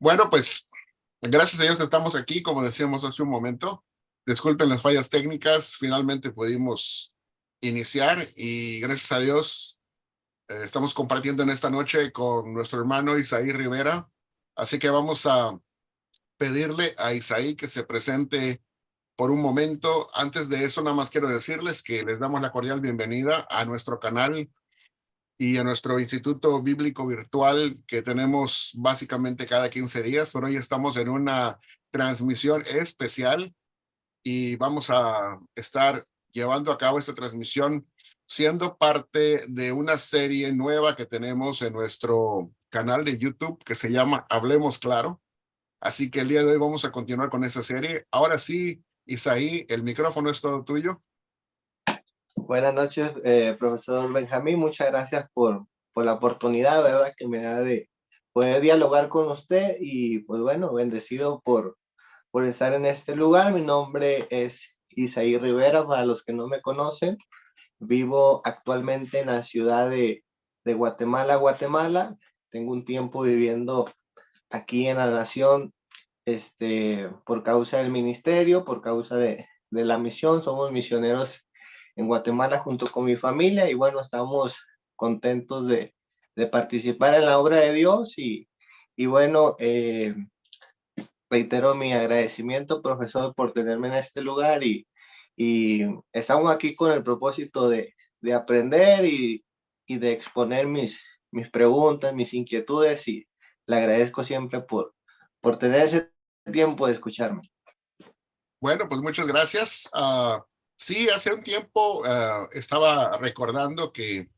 Bueno, pues gracias a Dios estamos aquí, como decíamos hace un momento. Disculpen las fallas técnicas, finalmente pudimos iniciar y gracias a Dios estamos compartiendo en esta noche con nuestro hermano Isaí Rivera. Así que vamos a pedirle a Isaí que se presente por un momento. Antes de eso, nada más quiero decirles que les damos la cordial bienvenida a nuestro canal y a nuestro Instituto Bíblico Virtual que tenemos básicamente cada 15 días, pero hoy estamos en una transmisión especial y vamos a estar llevando a cabo esta transmisión siendo parte de una serie nueva que tenemos en nuestro canal de YouTube que se llama Hablemos Claro. Así que el día de hoy vamos a continuar con esa serie. Ahora sí, Isaí, el micrófono es todo tuyo. Buenas noches, profesor Benjamín. Muchas gracias por la oportunidad, ¿verdad?, que me da de poder dialogar con usted y, pues bueno, bendecido por estar en este lugar. Mi nombre es Isaí Rivera, para los que no me conocen. Vivo actualmente en la ciudad de Guatemala, Guatemala. Tengo un tiempo viviendo aquí en la nación, por causa del ministerio, por causa de la misión. Somos misioneros en Guatemala junto con mi familia y bueno, estamos contentos de participar en la obra de Dios y bueno, reitero mi agradecimiento, profesor, por tenerme en este lugar y estamos aquí con el propósito de aprender y de exponer mis preguntas, mis inquietudes y le agradezco siempre por tener ese tiempo de escucharme. Bueno, pues muchas gracias. Sí, hace un tiempo estaba recordando que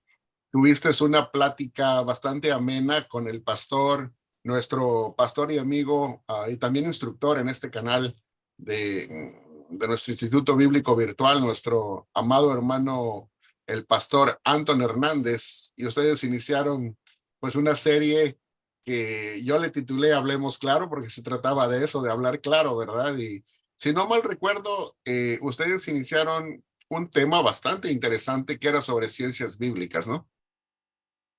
tuviste una plática bastante amena con el pastor, nuestro pastor y amigo y también instructor en este canal de nuestro Instituto Bíblico Virtual, nuestro amado hermano, el pastor Anton Hernández, y ustedes iniciaron pues una serie que yo le titulé Hablemos Claro, porque se trataba de eso, de hablar claro, ¿verdad? Y si no mal recuerdo, ustedes iniciaron un tema bastante interesante que era sobre ciencias bíblicas, ¿no?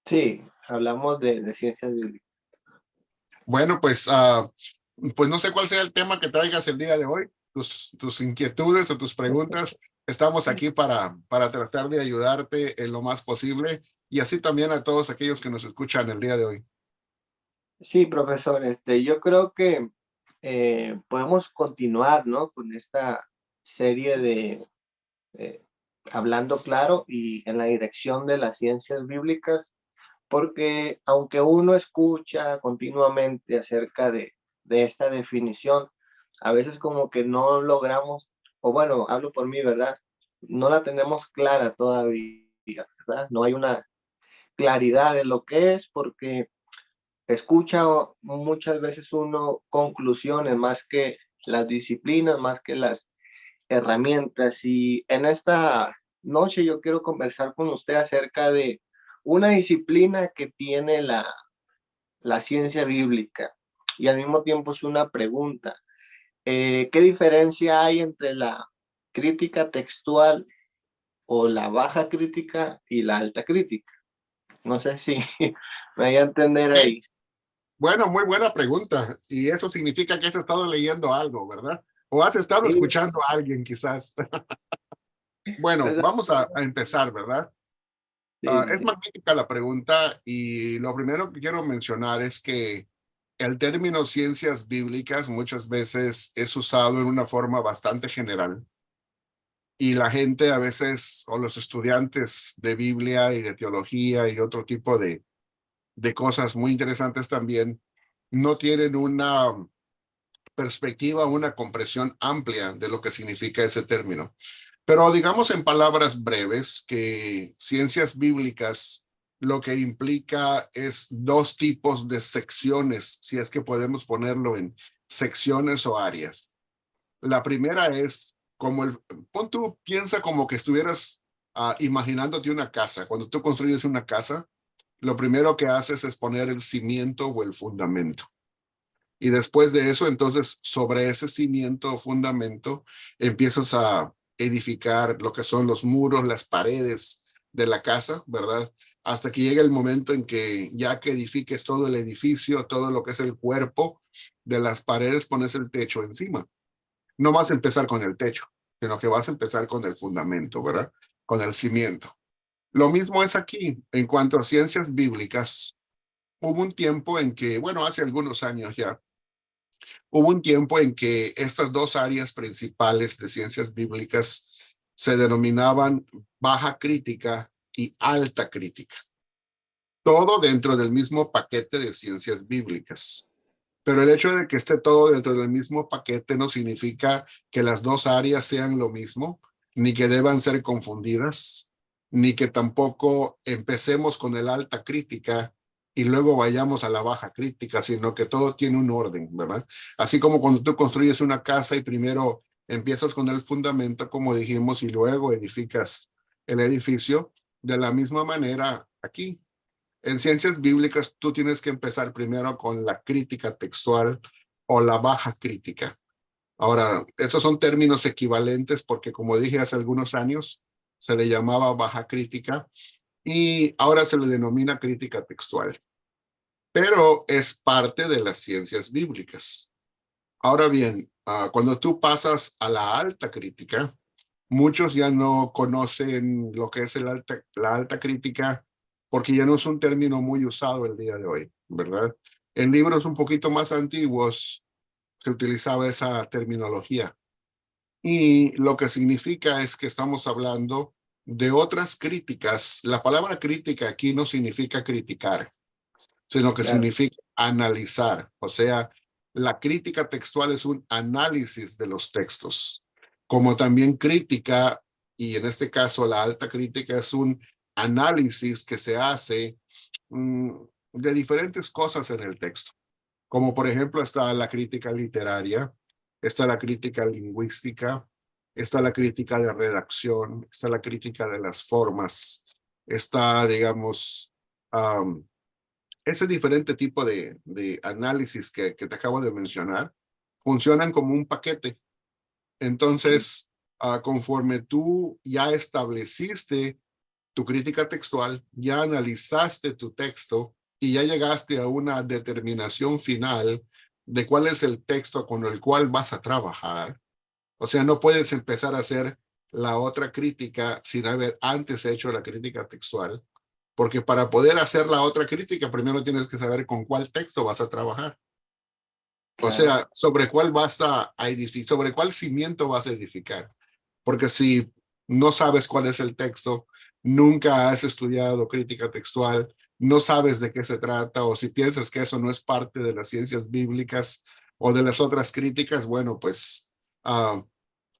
Sí, hablamos de ciencias bíblicas. Bueno, pues no sé cuál sea el tema que traigas el día de hoy, tus inquietudes o tus preguntas. Estamos aquí para tratar de ayudarte en lo más posible y así también a todos aquellos que nos escuchan el día de hoy. Sí, profesor, yo creo que podemos continuar, ¿no?, con esta serie de eh, Hablando Claro y en la dirección de las ciencias bíblicas, porque aunque uno escucha continuamente acerca de esta definición, a veces como que no logramos, o bueno, hablo por mí, ¿verdad? No la tenemos clara todavía, ¿verdad? No hay una claridad de lo que es, porque escucha muchas veces uno conclusiones más que las disciplinas, más que las herramientas. Y en esta noche yo quiero conversar con usted acerca de una disciplina que tiene la ciencia bíblica y al mismo tiempo es una pregunta. ¿Qué diferencia hay entre la crítica textual o la baja crítica y la alta crítica? No sé si me voy a entender Ok, ahí. bueno, muy buena pregunta y eso significa que has estado leyendo algo, ¿verdad? O has estado Sí, escuchando a alguien quizás. Bueno, pues, vamos a empezar, ¿verdad? sí, sí, Es sí. magnífica la pregunta y lo primero que quiero mencionar es que el término ciencias bíblicas muchas veces es usado en una forma bastante general y la gente a veces, o los estudiantes de Biblia y de teología y otro tipo de cosas muy interesantes también, no tienen una perspectiva, una comprensión amplia de lo que significa ese término. Pero digamos en palabras breves que ciencias bíblicas lo que implica es dos tipos de secciones, si es que podemos ponerlo en secciones o áreas. La primera es como tú piensa como que estuvieras imaginándote una casa. Cuando tú construyes una casa, lo primero que haces es poner el cimiento o el fundamento. Y después de eso, entonces, sobre ese cimiento o fundamento, empiezas a edificar lo que son los muros, las paredes de la casa, ¿verdad? hasta que llegue el momento en que ya que edifiques todo el edificio, todo lo que es el cuerpo de las paredes, pones el techo encima. No vas a empezar con el techo, sino que vas a empezar con el fundamento, ¿verdad? Con el cimiento. Lo mismo es aquí, en cuanto a ciencias bíblicas. Hubo un tiempo en que, bueno, hace algunos años ya, hubo un tiempo en que estas dos áreas principales de ciencias bíblicas se denominaban baja crítica y alta crítica. Todo dentro del mismo paquete de ciencias bíblicas. Pero el hecho de que esté todo dentro del mismo paquete no significa que las dos áreas sean lo mismo, ni que deban ser confundidas, ni que tampoco empecemos con el alta crítica y luego vayamos a la baja crítica, sino que todo tiene un orden, ¿verdad? Así como cuando tú construyes una casa y primero empiezas con el fundamento, como dijimos, y luego edificas el edificio, de la misma manera aquí. En ciencias bíblicas, tú tienes que empezar primero con la crítica textual o la baja crítica. Ahora, esos son términos equivalentes porque, como dije hace algunos años, se le llamaba baja crítica y ahora se le denomina crítica textual, pero es parte de las ciencias bíblicas. Ahora bien, cuando tú pasas a la alta crítica, muchos ya no conocen lo que es la alta crítica porque ya no es un término muy usado el día de hoy, ¿verdad? En libros un poquito más antiguos se utilizaba esa terminología. Y lo que significa es que estamos hablando de otras críticas. La palabra crítica aquí no significa criticar, sino que Claro, significa analizar. O sea, la crítica textual es un análisis de los textos, como también crítica, y en este caso la alta crítica es un análisis que se hace de diferentes cosas en el texto, como por ejemplo está la crítica literaria, está la crítica lingüística, está la crítica de redacción, está la crítica de las formas, está, digamos, ese diferente tipo de análisis que te acabo de mencionar funcionan como un paquete. sí, Entonces, conforme tú ya estableciste tu crítica textual, ya analizaste tu texto y ya llegaste a una determinación final de cuál es el texto con el cual vas a trabajar. O sea, no puedes empezar a hacer la otra crítica sin haber antes hecho la crítica textual, porque para poder hacer la otra crítica, primero tienes que saber con cuál texto vas a trabajar. O claro, sea, sobre cuál vas a edificar, sobre cuál cimiento vas a edificar. Porque si no sabes cuál es el texto, nunca has estudiado crítica textual, no sabes de qué se trata, o si piensas que eso no es parte de las ciencias bíblicas o de las otras críticas, bueno, pues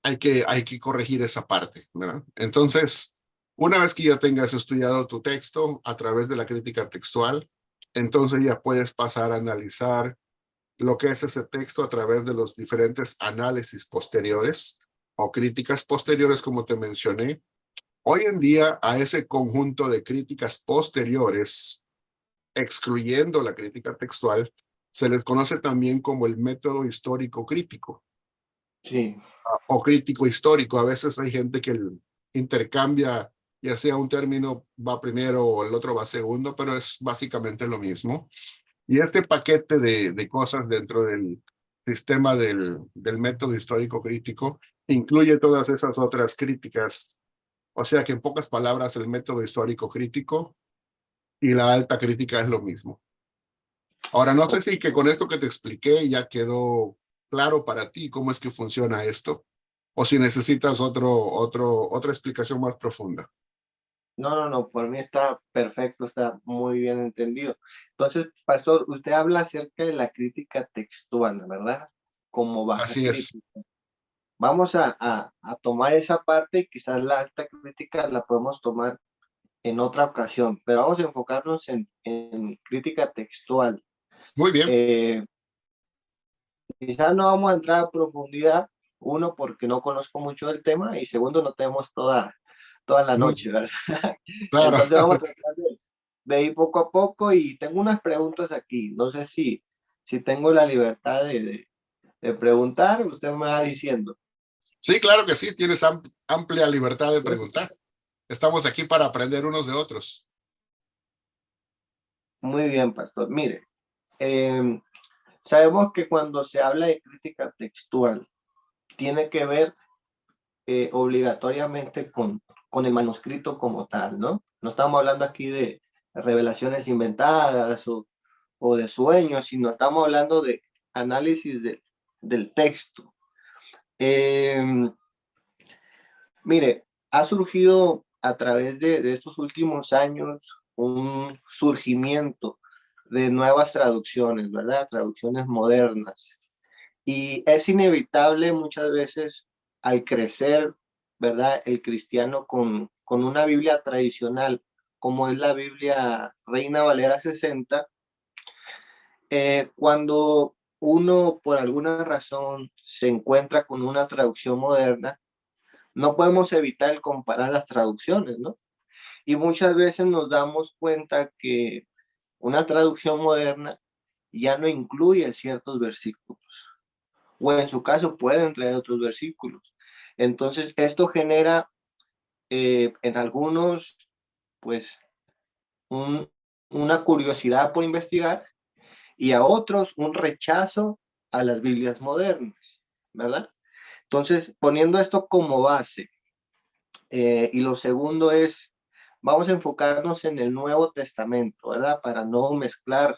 hay que corregir esa parte, ¿verdad? Entonces, una vez que ya tengas estudiado tu texto a través de la crítica textual, entonces ya puedes pasar a analizar lo que es ese texto a través de los diferentes análisis posteriores o críticas posteriores, como te mencioné. Hoy en día a ese conjunto de críticas posteriores, excluyendo la crítica textual, se les conoce también como el método histórico crítico sí, o crítico histórico. A veces hay gente que intercambia, ya sea un término va primero o el otro va segundo, pero es básicamente lo mismo. Y este paquete de cosas dentro del sistema del método histórico crítico incluye todas esas otras críticas. O sea que en pocas palabras el método histórico crítico y la alta crítica es lo mismo. Ahora, no sé o- si que con esto que te expliqué ya quedó claro para ti cómo es que funciona esto, o si necesitas otra explicación más profunda. no, no, no, por mí está perfecto, está muy bien entendido. Entonces, pastor, usted habla acerca de la crítica textual, ¿verdad? Como baja Así es. crítica. Vamos a tomar esa parte y quizás la alta crítica la podemos tomar en otra ocasión, pero vamos a enfocarnos en crítica textual. Muy bien. Eh, Quizás no vamos a entrar a profundidad, uno, porque no conozco mucho del tema, y segundo, no tenemos toda la Mm, noche, ¿verdad? claro. Entonces vamos a tratar de ir poco a poco y tengo unas preguntas aquí. No sé si tengo la libertad de preguntar, usted me va diciendo. Sí, claro que sí. Tienes amplia libertad de preguntar. Estamos aquí para aprender unos de otros. Muy bien, pastor. Mire, em, sabemos que cuando se habla de crítica textual, tiene que ver obligatoriamente con el manuscrito como tal, ¿no? No estamos hablando aquí de revelaciones inventadas o de sueños, sino estamos hablando de análisis del texto. Eh, Mire, ha surgido a través de estos últimos años un surgimiento de nuevas traducciones, ¿verdad? Traducciones modernas. Y es inevitable muchas veces al crecer, ¿verdad? El cristiano con una Biblia tradicional, como es la Biblia Reina Valera 60, cuando uno por alguna razón se encuentra con una traducción moderna, no podemos evitar el comparar las traducciones, ¿no? Y muchas veces nos damos cuenta que una traducción moderna ya no incluye ciertos versículos, o en su caso pueden traer otros versículos. Entonces, esto genera en algunos, pues, un, una curiosidad por investigar y a otros un rechazo a las Biblias modernas, ¿verdad? Entonces, poniendo esto como base, y lo segundo es, vamos a enfocarnos en el Nuevo Testamento, ¿verdad? Para no mezclar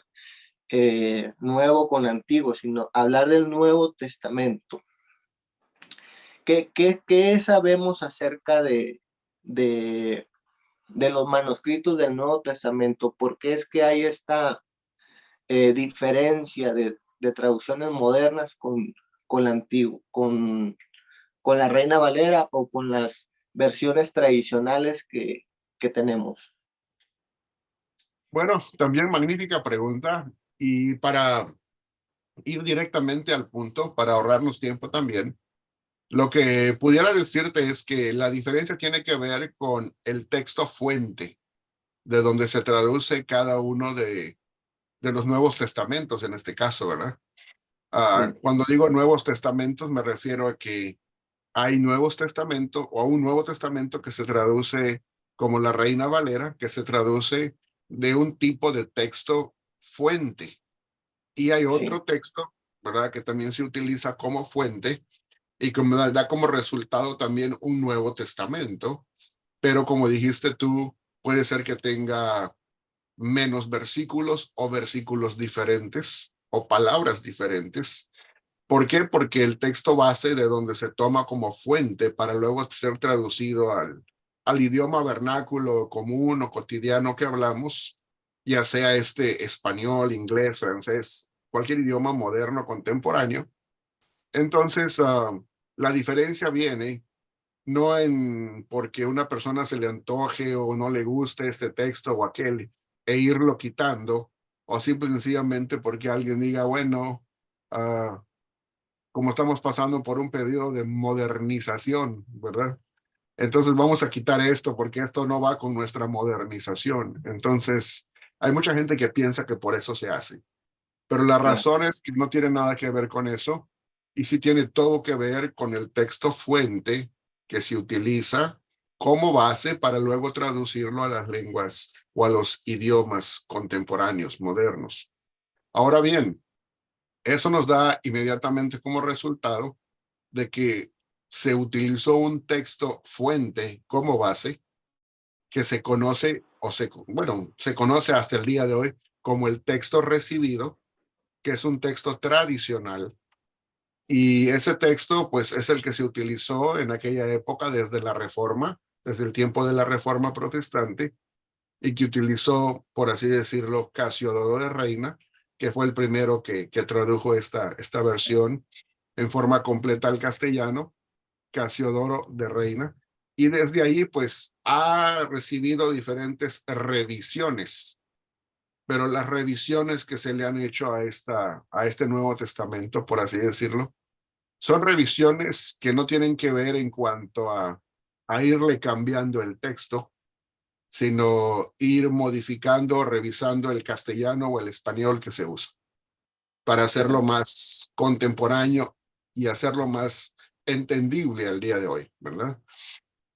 nuevo con antiguo, sino hablar del Nuevo Testamento. ¿Qué sabemos acerca de los manuscritos del Nuevo Testamento? ¿Por qué es que hay esta diferencia de traducciones modernas con la antigua, con la Reina Valera o con las versiones tradicionales que tenemos? Bueno, también magnífica pregunta. Y para ir directamente al punto, para ahorrarnos tiempo también, lo que pudiera decirte es que la diferencia tiene que ver con el texto fuente, de donde se traduce cada uno de los Nuevos Testamentos, en este caso, ¿verdad? Sí, Cuando digo Nuevos Testamentos, me refiero a que hay Nuevos Testamentos o a un Nuevo Testamento que se traduce como la Reina Valera, que se traduce de un tipo de texto fuente. Y hay sí, otro texto, ¿verdad? Que también se utiliza como fuente y que da como resultado también un Nuevo Testamento. Pero como dijiste tú, puede ser que tenga menos versículos o versículos diferentes o palabras diferentes. ¿Por qué? Porque el texto base de donde se toma como fuente para luego ser traducido al idioma vernáculo común o cotidiano que hablamos, ya sea este español, inglés, francés, cualquier idioma moderno contemporáneo. Entonces, la diferencia viene no en porque una persona se le antoje o no le guste este texto o aquel e irlo quitando, o simple y sencillamente porque alguien diga, bueno, como estamos pasando por un periodo de modernización, ¿verdad? Entonces vamos a quitar esto porque esto no va con nuestra modernización. Entonces, hay mucha gente que piensa que por eso se hace, pero la ya, razón es que no tiene nada que ver con eso y sí tiene todo que ver con el texto fuente que se utiliza como base para luego traducirlo a las lenguas o a los idiomas contemporáneos, modernos. Ahora bien, eso nos da inmediatamente como resultado de que se utilizó un texto fuente como base que se conoce bueno, se conoce hasta el día de hoy como el texto recibido, que es un texto tradicional. Y ese texto, pues, es el que se utilizó en aquella época desde la Reforma, desde el tiempo de la Reforma protestante, y que utilizó, por así decirlo, Casiodoro de Reina, que fue el primero que tradujo esta versión en forma completa al castellano, Casiodoro de Reina. Y desde ahí, pues, ha recibido diferentes revisiones, pero las revisiones que se le han hecho a este Nuevo Testamento, por así decirlo, son revisiones que no tienen que ver en cuanto a irle cambiando el texto, sino ir modificando, revisando el castellano o el español que se usa para hacerlo ya, más contemporáneo y hacerlo más entendible al día de hoy, ¿verdad?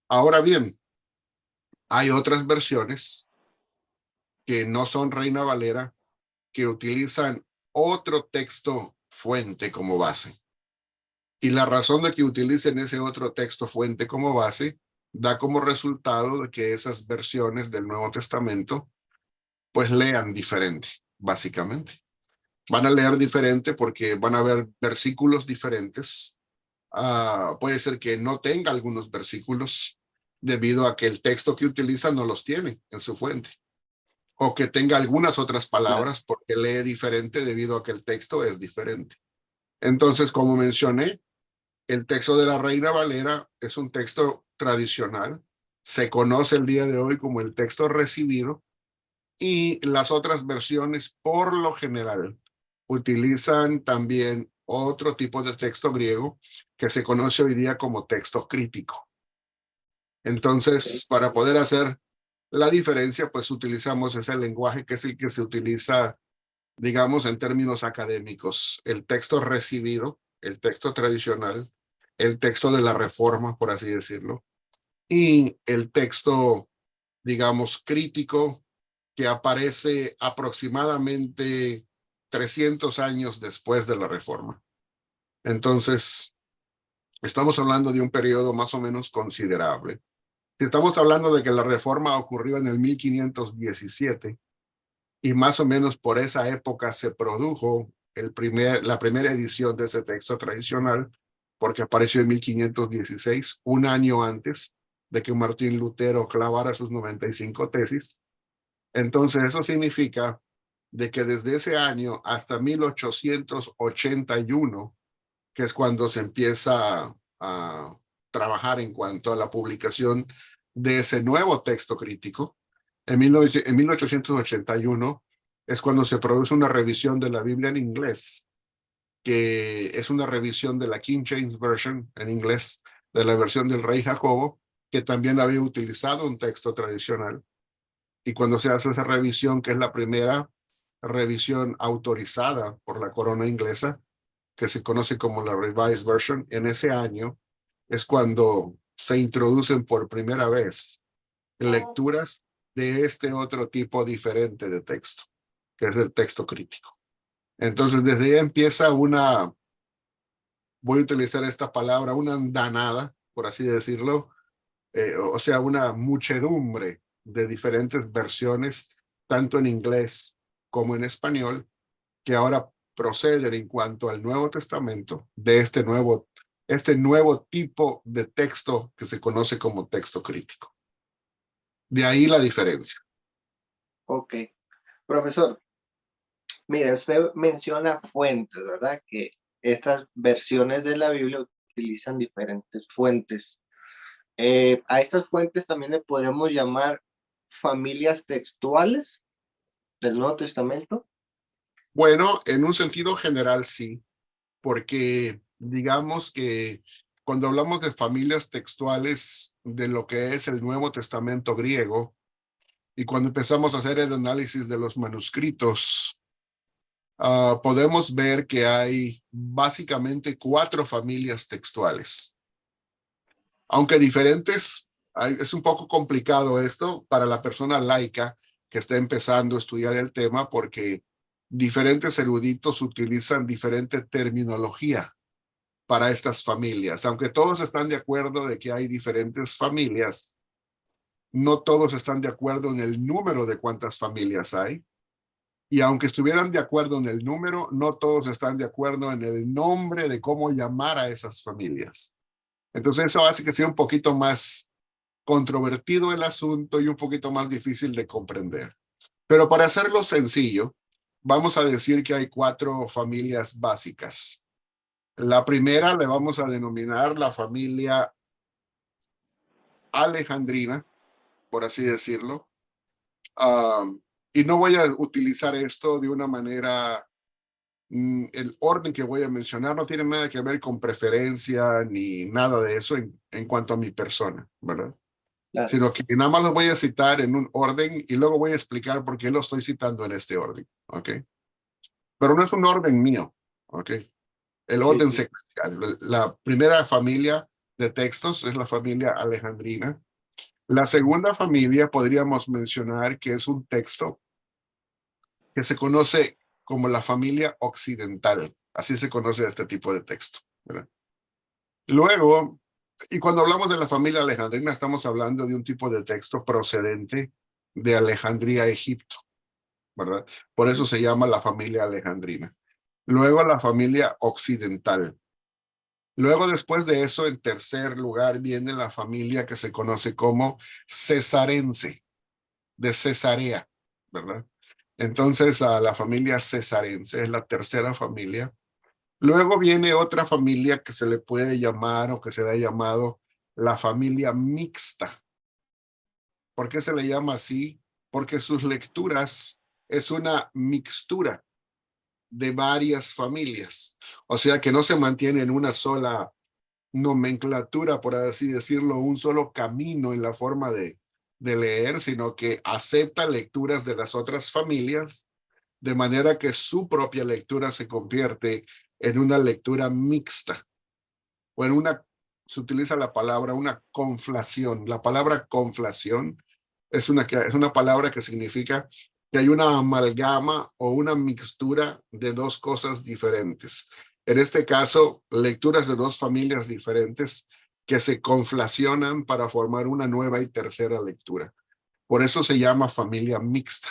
Ahora bien, hay otras versiones que no son Reina Valera, que utilizan otro texto fuente como base. Y la razón de que utilicen ese otro texto fuente como base da como resultado de que esas versiones del Nuevo Testamento pues lean diferente, básicamente. Van a leer diferente porque van a haber versículos diferentes. Puede ser que no tenga algunos versículos debido a que el texto que utiliza no los tiene en su fuente. O que tenga algunas otras palabras porque lee diferente debido a que el texto es diferente. Entonces, como mencioné, el texto de la Reina Valera es un texto tradicional. Se conoce el día de hoy como el texto recibido y las otras versiones, por lo general, utilizan también otro tipo de texto griego que se conoce hoy día como texto crítico. Entonces, para poder hacer la diferencia, pues utilizamos ese lenguaje que es el que se utiliza, digamos, en términos académicos. El texto recibido, el texto tradicional, el texto de la Reforma, por así decirlo, y el texto, digamos, crítico, que aparece aproximadamente 300 años después de la Reforma. Entonces, estamos hablando de un periodo más o menos considerable. Si estamos hablando de que la Reforma ocurrió en el 1517 y más o menos por esa época se produjo la primera edición de ese texto tradicional, porque apareció en 1516, un año antes de que Martín Lutero clavara sus 95 tesis. Entonces, eso significa de que desde ese año hasta 1881, que es cuando se empieza a trabajar en cuanto a la publicación de ese nuevo texto crítico, en 1881 es cuando se produce una revisión de la Biblia en inglés, que es una revisión de la King James Version en inglés, de la versión del rey Jacobo, que también había utilizado un texto tradicional. Y cuando se hace esa revisión, que es la primera revisión autorizada por la corona inglesa, que se conoce como la Revised Version, en ese año es cuando se introducen por primera vez lecturas de este otro tipo diferente de texto, que es el texto crítico. Entonces, desde ahí empieza voy a utilizar esta palabra, una andanada, por así decirlo, o sea, una muchedumbre de diferentes versiones, tanto en inglés como en español, que ahora proceden en cuanto al Nuevo Testamento de este nuevo tipo de texto que se conoce como texto crítico. De ahí la diferencia. Ok. Profesor, mira, usted menciona fuentes, ¿verdad? Que estas versiones de la Biblia utilizan diferentes fuentes. A estas fuentes también le podríamos llamar familias textuales del Nuevo Testamento. Bueno, en un sentido general sí, porque digamos que cuando hablamos de familias textuales de lo que es el Nuevo Testamento griego, y cuando empezamos a hacer el análisis de los manuscritos, podemos ver que hay básicamente 4 familias textuales. Aunque diferentes, es un poco complicado esto para la persona laica que está empezando a estudiar el tema porque diferentes eruditos utilizan diferente terminología para estas familias. Aunque todos están de acuerdo de que hay diferentes familias, no todos están de acuerdo en el número de cuántas familias hay. Y aunque estuvieran de acuerdo en el número, no todos están de acuerdo en el nombre de cómo llamar a esas familias. Entonces eso hace que sea un poquito más controvertido el asunto y un poquito más difícil de comprender. Pero para hacerlo sencillo, vamos a decir que hay 4 familias básicas. La primera le vamos a denominar la familia alejandrina, por así decirlo. Y no voy a utilizar esto de una manera, el orden que voy a mencionar no tiene nada que ver con preferencia ni nada de eso en cuanto a mi persona, ¿verdad? Claro. Sino que nada más lo voy a citar en un orden y luego voy a explicar por qué lo estoy citando en este orden, ¿ok? Pero no es un orden mío, ¿ok? El Sí, orden sí. secuencial. La primera familia de textos es la familia alejandrina. La segunda familia podríamos mencionar que es un texto que se conoce como la familia occidental. Así se conoce este tipo de texto, ¿verdad? Luego, y cuando hablamos de la familia alejandrina, estamos hablando de un tipo de texto procedente de Alejandría, Egipto, ¿verdad? Por eso se llama la familia alejandrina. Luego la familia occidental. Luego, después de eso, en tercer lugar, viene la familia que se conoce como cesarense, de Cesarea, ¿verdad? Entonces, a la familia cesarense es la tercera familia. Luego viene otra familia que se le puede llamar o que se le ha llamado la familia mixta. ¿Por qué se le llama así? Porque sus lecturas es una mixtura de varias familias. O sea que no se mantiene en una sola nomenclatura, por así decirlo, un solo camino en la forma de leer, sino que acepta lecturas de las otras familias, de manera que su propia lectura se convierte en una lectura mixta, o en una, se utiliza la palabra una conflación. La palabra conflación es una palabra que significa que hay una amalgama o una mixtura de dos cosas diferentes. En este caso, lecturas de dos familias diferentes que se conflacionan para formar una nueva y tercera lectura. Por eso se llama familia mixta.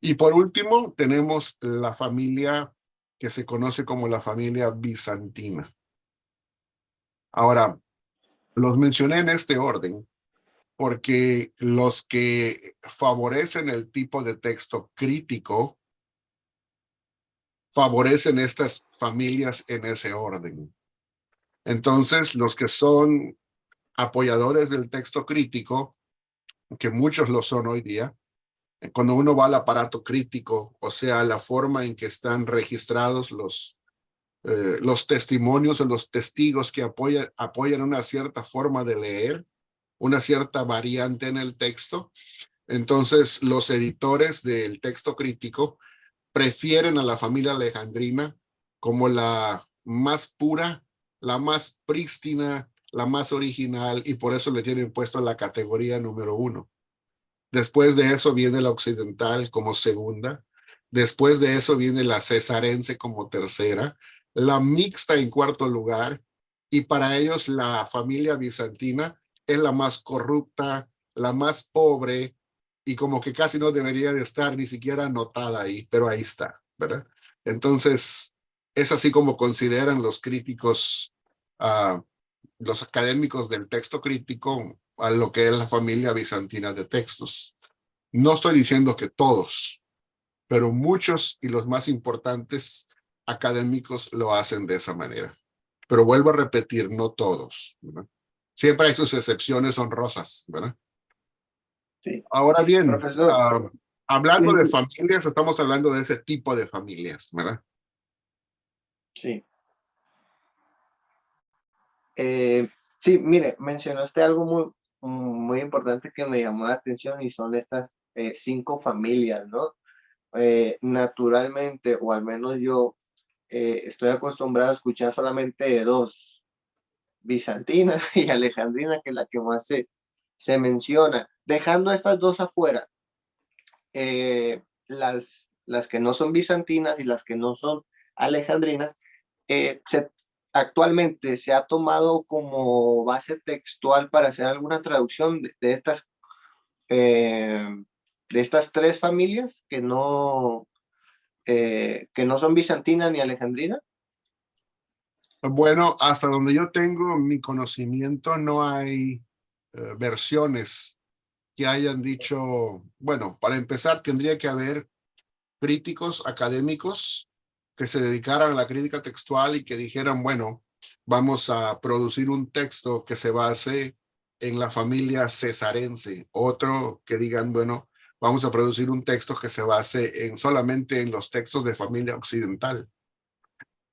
Y por último, tenemos la familia que se conoce como la familia bizantina. Ahora, los mencioné en este orden porque los que favorecen el tipo de texto crítico favorecen estas familias en ese orden. Entonces, los que son apoyadores del texto crítico, que muchos lo son hoy día, cuando uno va al aparato crítico, o sea, la forma en que están registrados los testimonios o los testigos que apoyan una cierta forma de leer, una cierta variante en el texto. Entonces, los editores del texto crítico prefieren a la familia alejandrina como la más pura, la más prístina, la más original, y por eso le tienen puesto la categoría número 1. Después de eso viene la occidental como segunda. Después de eso viene la cesarense como tercera, la mixta en cuarto lugar, y para ellos la familia bizantina es la más corrupta, la más pobre, y como que casi no debería de estar ni siquiera anotada ahí, pero ahí está, ¿verdad? Entonces, es así como consideran los críticos, los académicos del texto crítico, a lo que es la familia bizantina de textos. No estoy diciendo que todos, pero muchos y los más importantes académicos lo hacen de esa manera. Pero vuelvo a repetir, no todos, ¿verdad? Siempre hay sus excepciones honrosas, ¿verdad? Sí. Ahora bien, Profesor, hablando de sí, familias, estamos hablando de ese tipo de familias, ¿verdad? sí. Sí, mire, mencionaste algo muy importante que me llamó la atención y son estas 5 familias, ¿no? Naturalmente, o al menos yo estoy acostumbrado a escuchar solamente de dos, bizantina y alejandrina, que es la que más se menciona. Dejando estas dos afuera, las que no son bizantinas y las que no son alejandrinas, actualmente se ha tomado como base textual para hacer alguna traducción eh, de estas 3 familias que no son bizantinas ni alejandrinas. Bueno, hasta donde yo tengo mi conocimiento, no hay versiones que hayan dicho, bueno, para empezar, tendría que haber críticos académicos que se dedicaran a la crítica textual y que dijeran, bueno, vamos a producir un texto que se base en la familia cesarense. Otro que digan, bueno, vamos a producir un texto que se base solamente en los textos de familia occidental,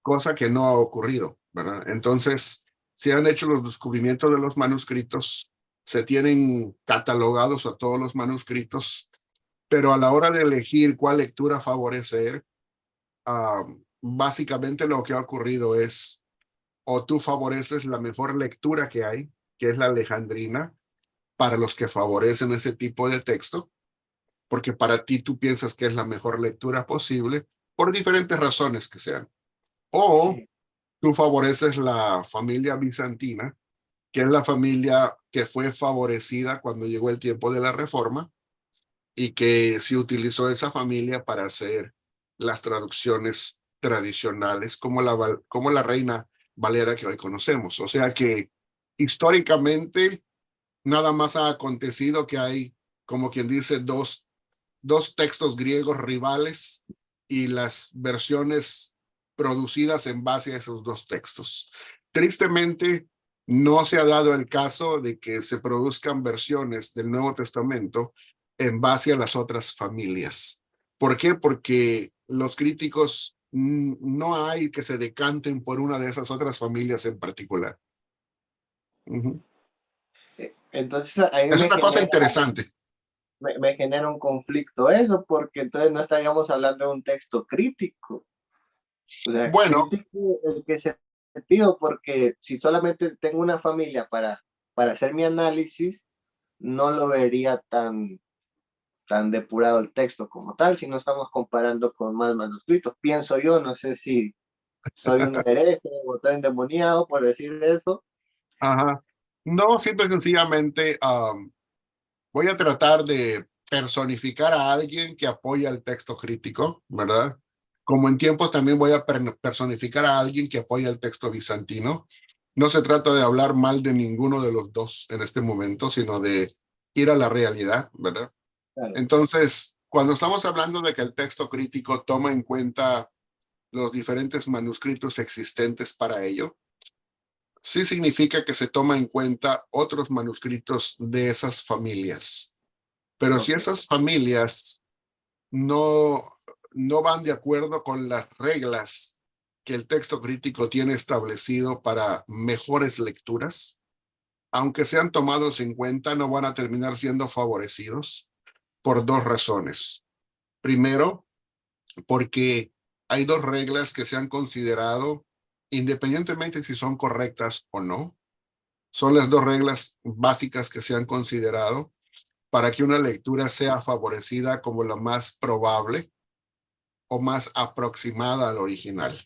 cosa que no ha ocurrido, ¿verdad? Entonces, se han hecho los descubrimientos de los manuscritos, se tienen catalogados a todos los manuscritos, pero a la hora de elegir cuál lectura favorecer, básicamente lo que ha ocurrido es, o tú favoreces la mejor lectura que hay, que es la alejandrina, para los que favorecen ese tipo de texto, porque para ti tú piensas que es la mejor lectura posible por diferentes razones que sean. O Sí. tú favoreces la familia bizantina, que es la familia que fue favorecida cuando llegó el tiempo de la Reforma y que se utilizó esa familia para hacer las traducciones tradicionales como la Reina Valera que hoy conocemos. O sea que históricamente nada más ha acontecido que hay, como quien dice, dos textos griegos rivales y las versiones producidas en base a esos dos textos. Tristemente, no se ha dado el caso de que se produzcan versiones del Nuevo Testamento en base a las otras familias. ¿Por qué? Porque los críticos no hay que se decanten por una de esas otras familias en particular. Entonces ahí Es una cosa interesante. me genera un conflicto eso, porque entonces no estaríamos hablando de un texto crítico. O sea, Bueno, crítico el que se sentido, porque si solamente tengo una familia para hacer mi análisis, no lo vería tan depurado el texto como tal, si no estamos comparando con más manuscritos. Pienso yo, no sé si soy un hereje o estoy endemoniado por decir eso. ajá. No, simple y sencillamente voy a tratar de personificar a alguien que apoya el texto crítico, ¿verdad? Como en tiempos también voy a personificar a alguien que apoya el texto bizantino. No se trata de hablar mal de ninguno de los dos en este momento, sino de ir a la realidad, ¿verdad? Claro. Entonces, cuando estamos hablando de que el texto crítico toma en cuenta los diferentes manuscritos existentes para ello, sí significa que se toma en cuenta otros manuscritos de esas familias. Pero si Ok. esas familias no, no van de acuerdo con las reglas que el texto crítico tiene establecido para mejores lecturas, aunque sean tomados en cuenta, no van a terminar siendo favorecidos por dos razones. Primero, porque hay dos reglas que se han considerado, independientemente si son correctas o no, son las dos reglas básicas que se han considerado para que una lectura sea favorecida como la más probable o más aproximada al original,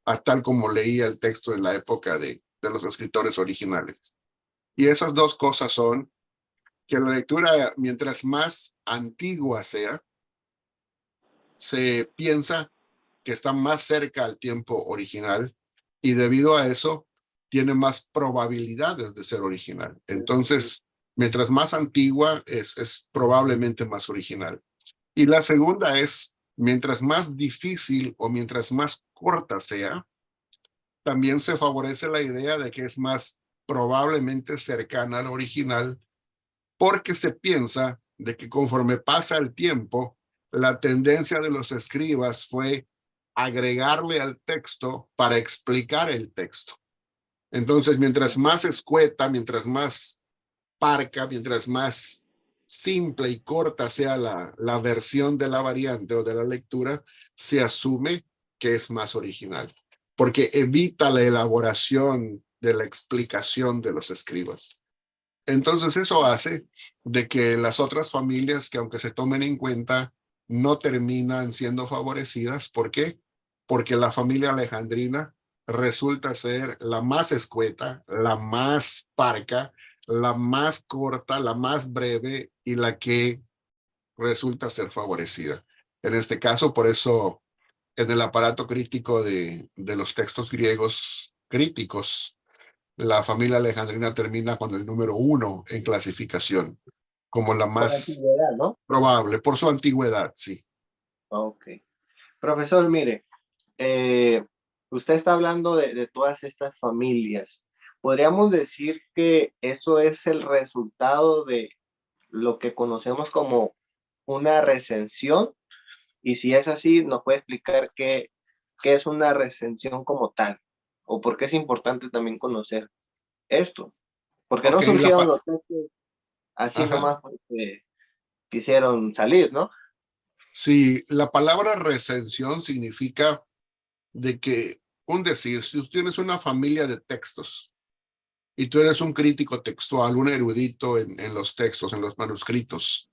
a tal como leía el texto en la época de los escritores originales. Y esas dos cosas son que la lectura, mientras más antigua sea, se piensa que está más cerca al tiempo original y debido a eso tiene más probabilidades de ser original. Entonces, mientras más antigua es probablemente más original. Y la segunda es, mientras más difícil o mientras más corta sea, también se favorece la idea de que es más probablemente cercana al original porque se piensa de que conforme pasa el tiempo, la tendencia de los escribas fue agregarle al texto para explicar el texto. Entonces, mientras más escueta, mientras más parca, mientras más simple y corta sea la versión de la variante o de la lectura, se asume que es más original, porque evita la elaboración de la explicación de los escribas. Entonces eso hace de que las otras familias que aunque se tomen en cuenta no terminan siendo favorecidas. ¿Por qué? Porque la familia alejandrina resulta ser la más escueta, la más parca, la más corta, la más breve y la que resulta ser favorecida. En este caso, por eso en el aparato crítico de los textos griegos críticos, la familia alejandrina termina con el número 1 en clasificación, como la Por más antigüedad, ¿no? probable, por su antigüedad, sí. Ok. Profesor, mire, eh, usted está hablando de todas estas familias. Podríamos decir que eso es el resultado de lo que conocemos como una recensión. Y si es así, nos puede explicar qué es una recensión como tal, o por qué es importante también conocer esto. Porque no Ok, surgieron los textos así ajá. nomás porque quisieron salir, ¿no? Sí, la palabra recensión significa de que, un decir, si tú tienes una familia de textos y tú eres un crítico textual, un erudito en los textos, en los manuscritos,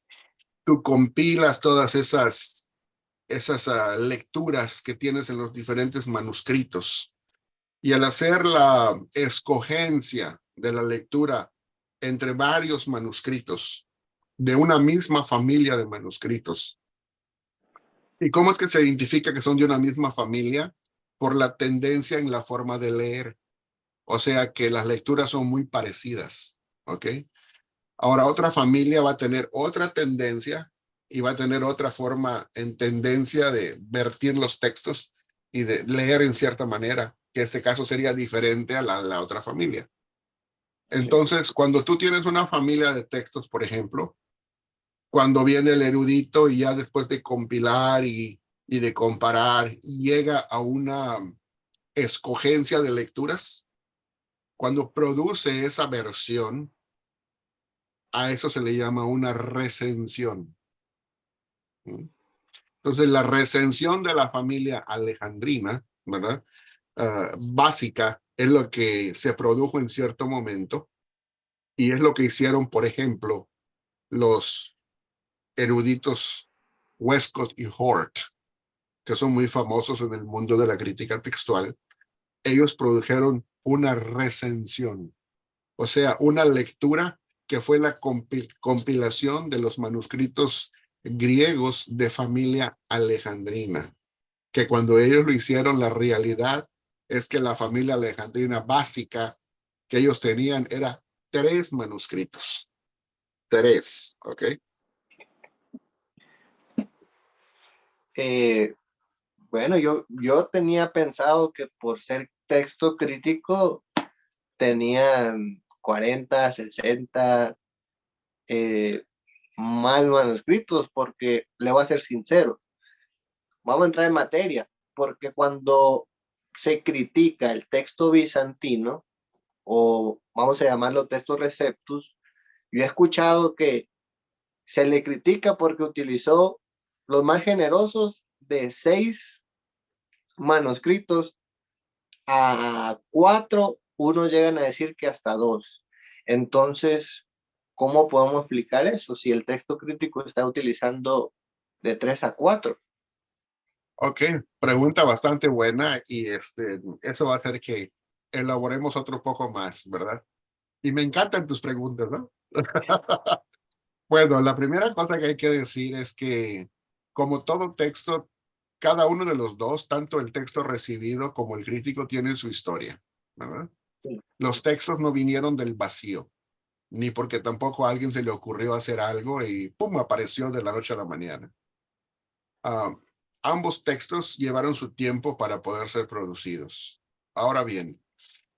tú compilas todas esas lecturas que tienes en los diferentes manuscritos. Y al hacer la escogencia de la lectura entre varios manuscritos de una misma familia de manuscritos. ¿Y cómo es que se identifica que son de una misma familia? Por la tendencia en la forma de leer. O sea que las lecturas son muy parecidas, ¿ok? Ahora otra familia va a tener otra tendencia y va a tener otra forma en tendencia de vertir los textos y de leer en cierta manera, que en este caso sería diferente a la otra familia. Sí. Entonces, cuando tú tienes una familia de textos, por ejemplo, cuando viene el erudito y ya después de compilar y de comparar, llega a una escogencia de lecturas, cuando produce esa versión, a eso se le llama una recensión. Entonces, la recensión de la familia alejandrina, ¿verdad? Básica, es lo que se produjo en cierto momento y es lo que hicieron, por ejemplo, los eruditos Westcott y Hort, que son muy famosos en el mundo de la crítica textual. Ellos produjeron una recensión, o sea, una lectura que fue la compilación de los manuscritos griegos de familia alejandrina, que cuando ellos lo hicieron, la realidad es que la familia alejandrina básica que ellos tenían era 3 manuscritos. 3, ¿ok? Bueno, yo tenía pensado que por ser texto crítico tenían 40, 60 mal manuscritos, porque le voy a ser sincero, vamos a entrar en materia, porque cuando se critica el texto bizantino, o vamos a llamarlo texto receptus, yo he escuchado que se le critica porque utilizó los más generosos de 6 manuscritos a 4, unos llegan a decir que hasta 2. Entonces, ¿cómo podemos explicar eso si el texto crítico está utilizando de 3 a 4? Ok, pregunta bastante buena y eso va a hacer que elaboremos otro poco más, ¿verdad? Y me encantan tus preguntas, ¿no? Bueno, la primera cosa que hay que decir es que, como todo texto, cada uno de los dos, tanto el texto recibido como el crítico, tiene su historia, ¿verdad? Sí, Los textos no vinieron del vacío, ni porque tampoco a alguien se le ocurrió hacer algo y ¡pum! Apareció de la noche a la mañana. Uh, Ambos textos llevaron su tiempo para poder ser producidos. Ahora bien,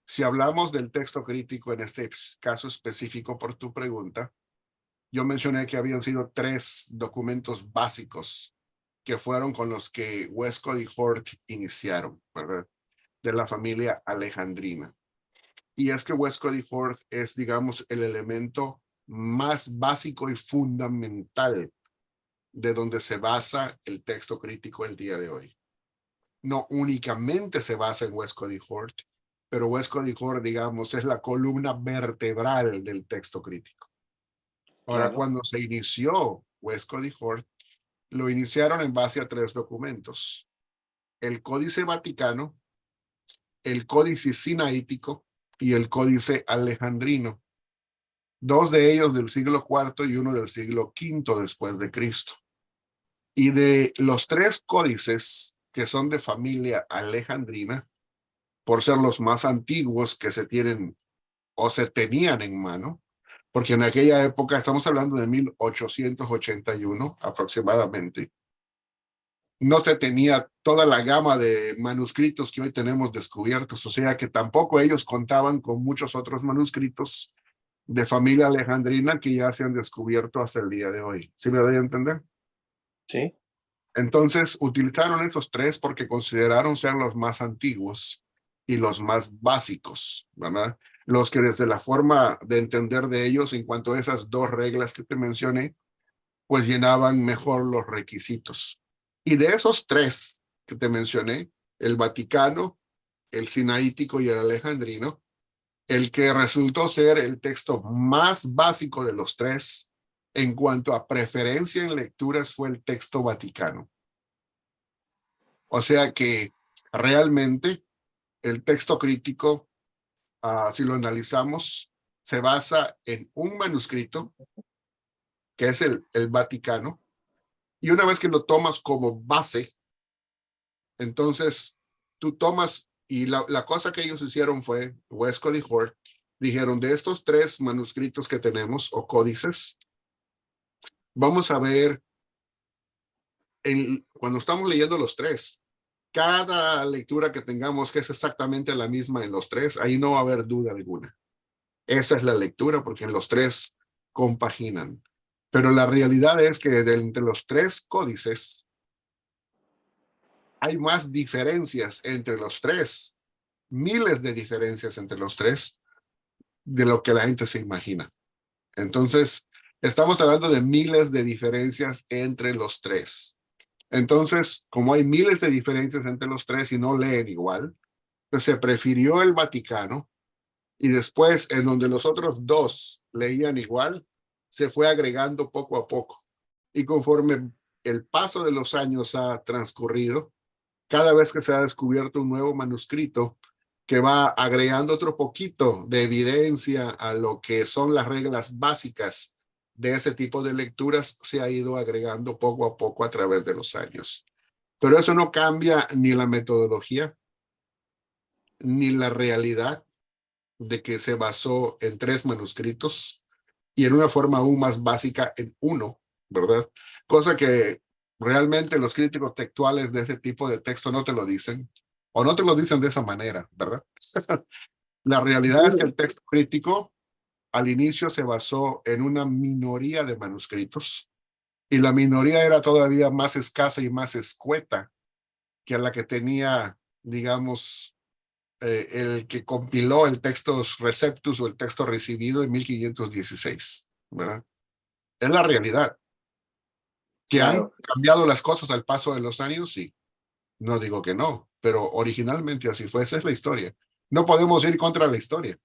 si hablamos del texto crítico en este caso específico por tu pregunta, yo mencioné que habían sido 3 documentos básicos que fueron con los que Westcott y Hort iniciaron, ¿verdad? De la familia alejandrina. Y es que Westcott y Hort es, digamos, el elemento más básico y fundamental de donde se basa el texto crítico el día de hoy. No únicamente se basa en Westcott y Hort, pero Westcott y Hort, digamos, es la columna vertebral del texto crítico. Ahora, claro, cuando se inició Westcott y Hort, lo iniciaron en base a 3 documentos: el Códice Vaticano, el Códice Sinaítico y el Códice Alejandrino. 2 de ellos del siglo IV y uno del siglo V después de Cristo. Y de los 3 códices que son de familia alejandrina, por ser los más antiguos que se tienen o se tenían en mano, porque en aquella época, estamos hablando de 1881 aproximadamente, no se tenía toda la gama de manuscritos que hoy tenemos descubiertos, o sea que tampoco ellos contaban con muchos otros manuscritos de familia alejandrina que ya se han descubierto hasta el día de hoy. ¿Sí me doy a entender? sí, Entonces utilizaron esos 3 porque consideraron ser los más antiguos y los más básicos, ¿verdad? Los que desde la forma de entender de ellos en cuanto a esas 2 reglas que te mencioné, pues llenaban mejor los requisitos. Y de esos 3 que te mencioné, el Vaticano, el Sinaítico y el Alejandrino, el que resultó ser el texto más básico de los 3 en cuanto a preferencia en lecturas fue el texto vaticano. O sea que realmente el texto crítico, si lo analizamos, se basa en un manuscrito, que es el Vaticano, y una vez que lo tomas como base, entonces tú tomas, y la cosa que ellos hicieron fue, Westcott y Hort, dijeron, de estos 3 manuscritos que tenemos, o códices, vamos a ver, cuando estamos leyendo los 3, cada lectura que tengamos que es exactamente la misma en los 3, ahí no va a haber duda alguna. Esa es la lectura, porque en los 3 compaginan. Pero la realidad es que entre los 3 códices hay más diferencias entre los 3, miles de diferencias entre los 3, de lo que la gente se imagina. Entonces, estamos hablando de miles de diferencias entre los 3. Entonces, como hay miles de diferencias entre los 3 y no leen igual, pues se prefirió el Vaticano, y después, en donde los otros 2 leían igual, se fue agregando poco a poco. Y conforme el paso de los años ha transcurrido, cada vez que se ha descubierto un nuevo manuscrito que va agregando otro poquito de evidencia a lo que son las reglas básicas de ese tipo de lecturas, se ha ido agregando poco a poco a través de los años. Pero eso no cambia ni la metodología, ni la realidad de que se basó en 3 manuscritos y en una forma aún más básica en uno, ¿verdad? Cosa que realmente los críticos textuales de ese tipo de texto no te lo dicen, o no te lo dicen de esa manera, ¿verdad? La realidad es que el texto crítico al inicio se basó en una minoría de manuscritos, y la minoría era todavía más escasa y más escueta que a la que tenía, digamos, el que compiló el texto Receptus o el texto recibido en 1516, ¿verdad? Es la realidad. Que han Claro. cambiado las cosas al paso de los años, sí. No digo que no, pero originalmente así fue. Esa es la historia. No podemos ir contra la historia.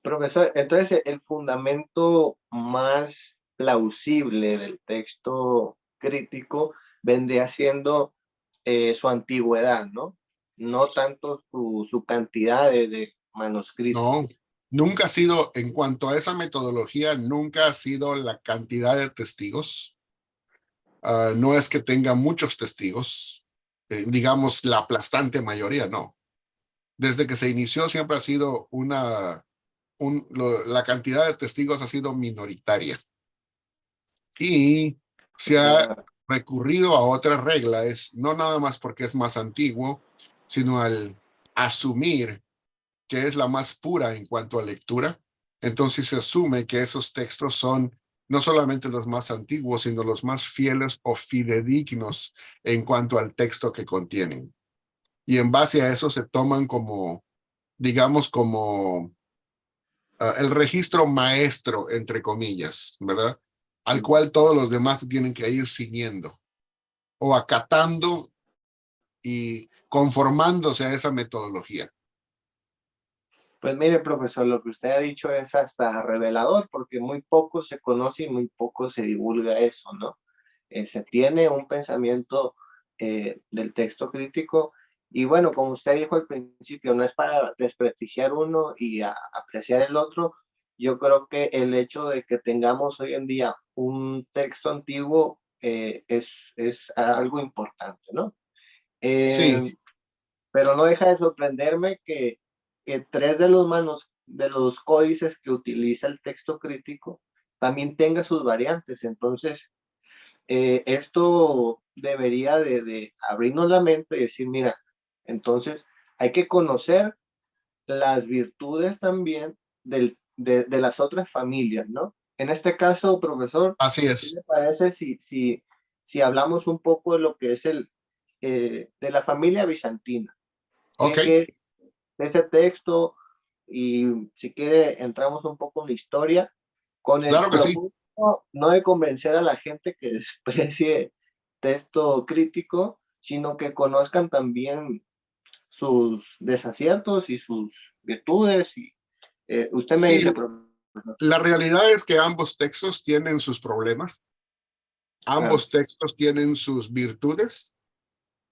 Profesor, entonces el fundamento más plausible del texto crítico vendría siendo su antigüedad, ¿no? No tanto su cantidad de manuscritos. No, nunca ha sido, en cuanto a esa metodología, nunca ha sido la cantidad de testigos. No es que tenga muchos testigos, digamos la aplastante mayoría, no. Desde que se inició siempre ha sido la cantidad de testigos ha sido minoritaria. Y se ha Ah, recurrido a otra regla, es no nada más porque es más antiguo, sino al asumir que es la más pura en cuanto a lectura. Entonces se asume que esos textos son no solamente los más antiguos, sino los más fieles o fidedignos en cuanto al texto que contienen. Y en base a eso se toman como, digamos, como el registro maestro, entre comillas, ¿verdad? Al cual todos los demás tienen que ir siguiendo o acatando y conformándose a esa metodología. pues mire, profesor, lo que usted ha dicho es hasta revelador, porque muy poco se conoce y muy poco se divulga eso, ¿no? Se tiene un pensamiento del texto crítico y bueno, como usted dijo al principio, no es para desprestigiar uno y apreciar el otro. Yo creo que el hecho de que tengamos hoy en día un texto antiguo es algo importante, ¿no? Sí, Pero no deja de sorprenderme que 3 de los códices que utiliza el texto crítico también tenga sus variantes. Entonces, esto debería de abrirnos la mente y decir, mira, entonces hay que conocer las virtudes también de las otras familias, ¿no? En este caso, profesor, así ¿qué le es. parece si hablamos un poco de lo que es de la familia bizantina? Ok, ¿Qué es ese texto? Y si quiere, entramos un poco en la historia con el claro que sí. propósito no de convencer a la gente que desprecie texto crítico, sino que conozcan también sus desaciertos y sus virtudes. Y, usted me Sí, dice, profesor. La realidad es que ambos textos tienen sus problemas, Claro, ambos textos tienen sus virtudes,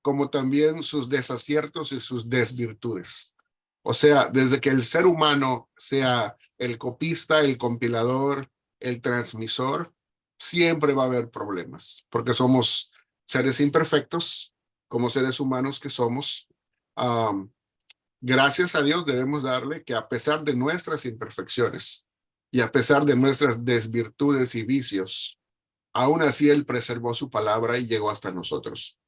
como también sus desaciertos y sus desvirtudes. O sea, desde que el ser humano sea el copista, el compilador, el transmisor, siempre va a haber problemas, porque somos seres imperfectos, como seres humanos que somos. Um, Gracias a Dios debemos darle que a pesar de nuestras imperfecciones y a pesar de nuestras desvirtudes y vicios, aún así Él preservó su palabra y llegó hasta nosotros.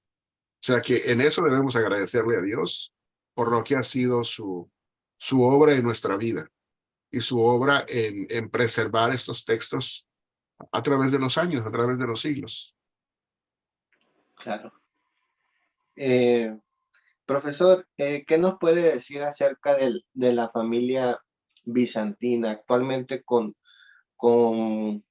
O sea que en eso debemos agradecerle a Dios por lo que ha sido su obra en nuestra vida y su obra en preservar estos textos a través de los años, a través de los siglos. claro. Eh, Profesor, ¿qué nos puede decir acerca de la familia bizantina actualmente con, con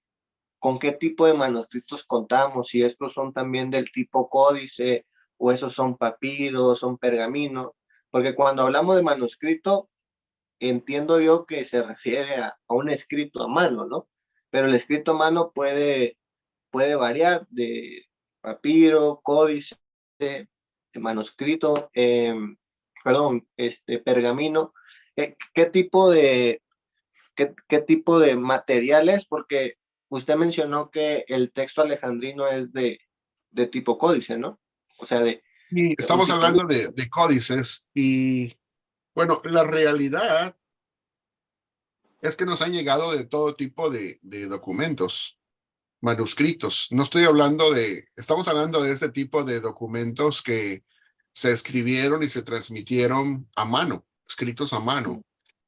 qué tipo de manuscritos contamos? Si estos son también del tipo códice o esos son papiros, son pergaminos, porque cuando hablamos de manuscrito, entiendo yo que se refiere a un escrito a mano, ¿no? Pero el escrito a mano puede variar de papiro, códice, manuscrito, perdón, pergamino. ¿Qué tipo qué tipo de materiales? Porque usted mencionó que el texto alejandrino es de tipo códice, ¿no? O sea, Y un estamos tipo hablando de códices y, bueno, la realidad es que nos han llegado de todo tipo de documentos, manuscritos. No estoy hablando estamos hablando de este tipo de documentos que se escribieron y se transmitieron a mano, escritos a mano.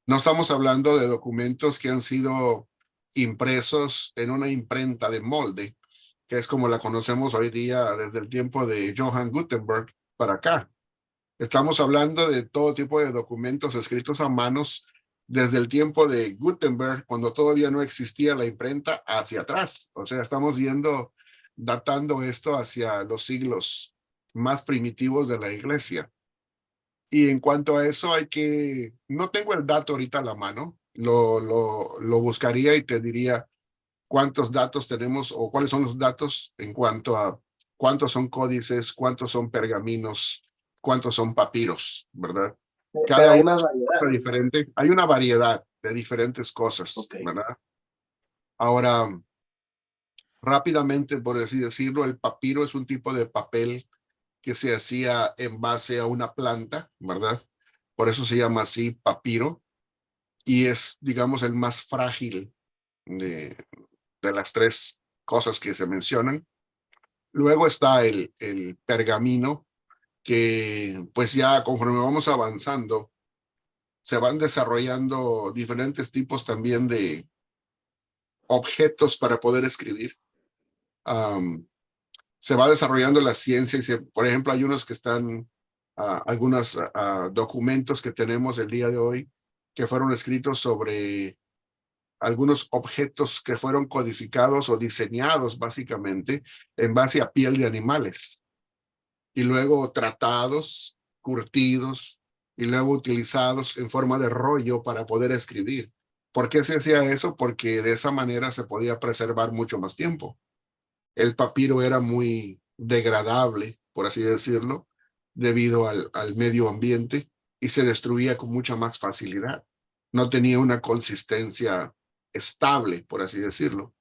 No estamos hablando de documentos que han sido impresos en una imprenta de molde, que es como la conocemos hoy día desde el tiempo de Johann Gutenberg para acá. Estamos hablando de todo tipo de documentos escritos a manos desde el tiempo de Gutenberg, cuando todavía no existía la imprenta, hacia atrás. O sea, estamos yendo, datando esto hacia los siglos más primitivos de la iglesia. Y en cuanto a eso, no tengo el dato ahorita a la mano, lo buscaría y te diría cuántos datos tenemos o cuáles son los datos en cuanto a cuántos son códices, cuántos son pergaminos, cuántos son papiros, ¿verdad? pero Cada hay uno más es una variedad. cosa diferente. Hay una variedad de diferentes cosas, Ok. ¿verdad? Ahora, rápidamente, por así decirlo, el papiro es un tipo de papel que se hacía en base a una planta, ¿verdad? Por eso se llama así papiro y es, digamos, el más frágil de, de las tres cosas que se mencionan. Luego está el pergamino, que pues ya conforme vamos avanzando, se van desarrollando diferentes tipos también de objetos para poder escribir. Um, Se va desarrollando la ciencia y por ejemplo, hay unos que están, algunos documentos que tenemos el día de hoy que fueron escritos sobre algunos objetos que fueron codificados o diseñados básicamente en base a piel de animales y luego tratados, curtidos y luego utilizados en forma de rollo para poder escribir. ¿Por qué se hacía eso? Porque de esa manera se podía preservar mucho más tiempo. El papiro era muy degradable, por así decirlo, debido al medio ambiente y se destruía con mucha más facilidad. No tenía una consistencia estable, por así decirlo.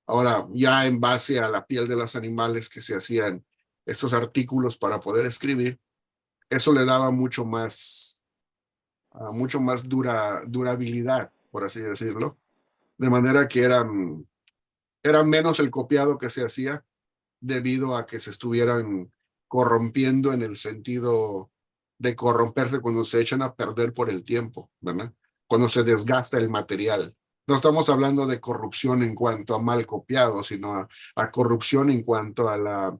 Ahora, ya en base a la piel de los animales que se hacían estos artículos para poder escribir, eso le daba mucho más durabilidad, por así decirlo, de manera que era menos el copiado que se hacía debido a que se estuvieran corrompiendo en el sentido de corromperse cuando se echan a perder por el tiempo, ¿verdad? Cuando se desgasta el material. No estamos hablando de corrupción en cuanto a mal copiado, sino a corrupción en cuanto a la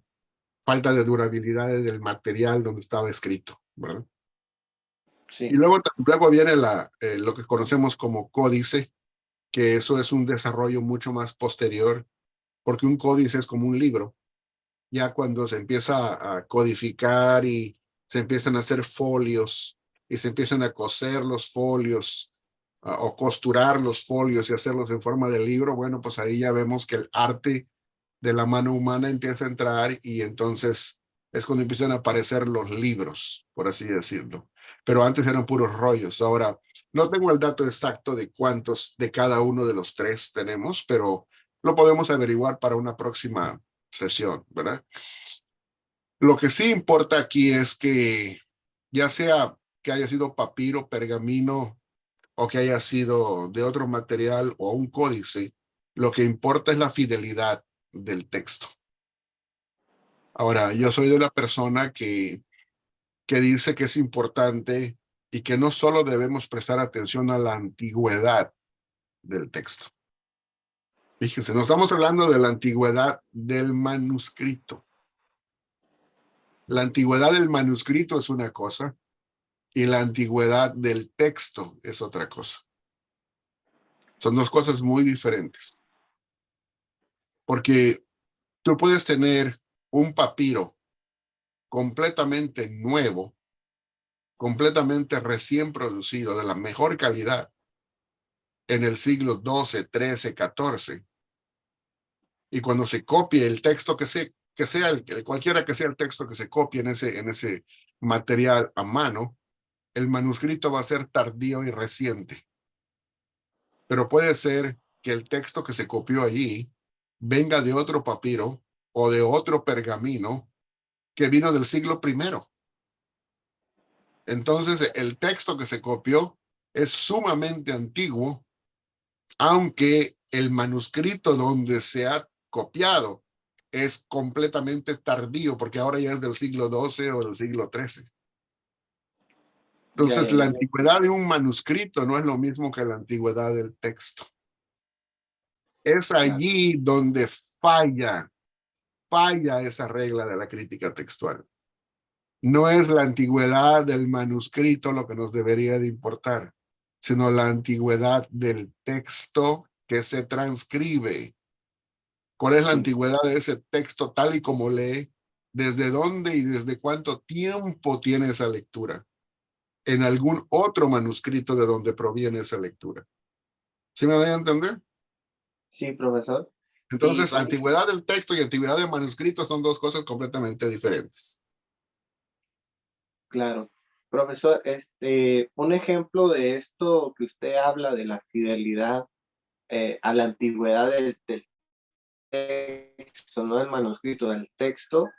falta de durabilidad del material donde estaba escrito, ¿verdad? Y Sí, luego viene lo que conocemos como códice, que eso es un desarrollo mucho más posterior, porque un códice es como un libro. Ya cuando se empieza a codificar y se empiezan a hacer folios y se empiezan a coser los folios, o costurar los folios y hacerlos en forma de libro, bueno, pues ahí ya vemos que el arte de la mano humana empieza a entrar y entonces es cuando empiezan a aparecer los libros, por así decirlo. Pero antes eran puros rollos. Ahora, no tengo el dato exacto de cuántos de cada uno de los tres tenemos, pero lo podemos averiguar para una próxima sesión, ¿verdad? Lo que sí importa aquí es que ya sea que haya sido papiro, pergamino o que haya sido de otro material o un códice, lo que importa es la fidelidad del texto. Ahora, yo soy de la persona que dice que es importante y que no solo debemos prestar atención a la antigüedad del texto. Fíjense, no estamos hablando de la antigüedad del manuscrito. La antigüedad del manuscrito es una cosa y la antigüedad del texto es otra cosa. Son dos cosas muy diferentes. Porque tú puedes tener un papiro completamente nuevo, completamente recién producido, de la mejor calidad, en el siglo XII, XIII, XIV. Y cuando se copie el texto cualquiera que sea el texto que se copie en ese material a mano, el manuscrito va a ser tardío y reciente. Pero puede ser que el texto que se copió allí venga de otro papiro o de otro pergamino que vino del siglo I. Entonces, el texto que se copió es sumamente antiguo, aunque el manuscrito donde se ha copiado es completamente tardío, porque ahora ya es del siglo XII o del siglo XIII. Ya, Entonces, ya, la ya. antigüedad de un manuscrito no es lo mismo que la antigüedad del texto. Es Claro. allí donde falla esa regla de la crítica textual. No es la antigüedad del manuscrito lo que nos debería de importar, sino la antigüedad del texto que se transcribe. ¿Cuál es la Sí, antigüedad de ese texto tal y como lee? ¿Desde dónde y desde cuánto tiempo tiene esa lectura? En algún otro manuscrito de donde proviene esa lectura. ¿Sí me voy a entender? sí, profesor. Y Entonces, antigüedad del texto y antigüedad del manuscrito son dos cosas completamente diferentes. claro, profesor, un ejemplo de esto que usted habla de la fidelidad a la antigüedad del texto, no del manuscrito, del texto,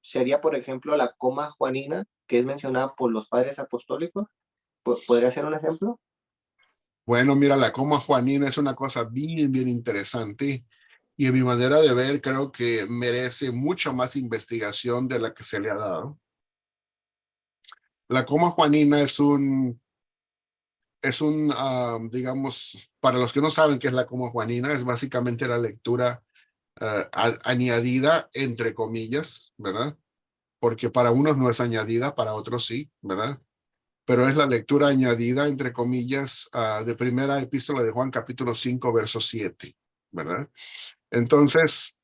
sería, por ejemplo, la coma juanina, que es mencionada por los padres apostólicos. ¿Podría ser un ejemplo? Bueno, mira, la coma juanina es una cosa bien, bien interesante y en mi manera de ver creo que merece mucha más investigación de la que se le ha dado. La coma juanina digamos, para los que no saben qué es la coma juanina, es básicamente la lectura añadida, entre comillas, ¿verdad? Porque para unos no es añadida, para otros sí, ¿verdad? Pero es la lectura añadida, entre comillas, de primera epístola de Juan, capítulo 5, verso 7, ¿verdad? Entonces,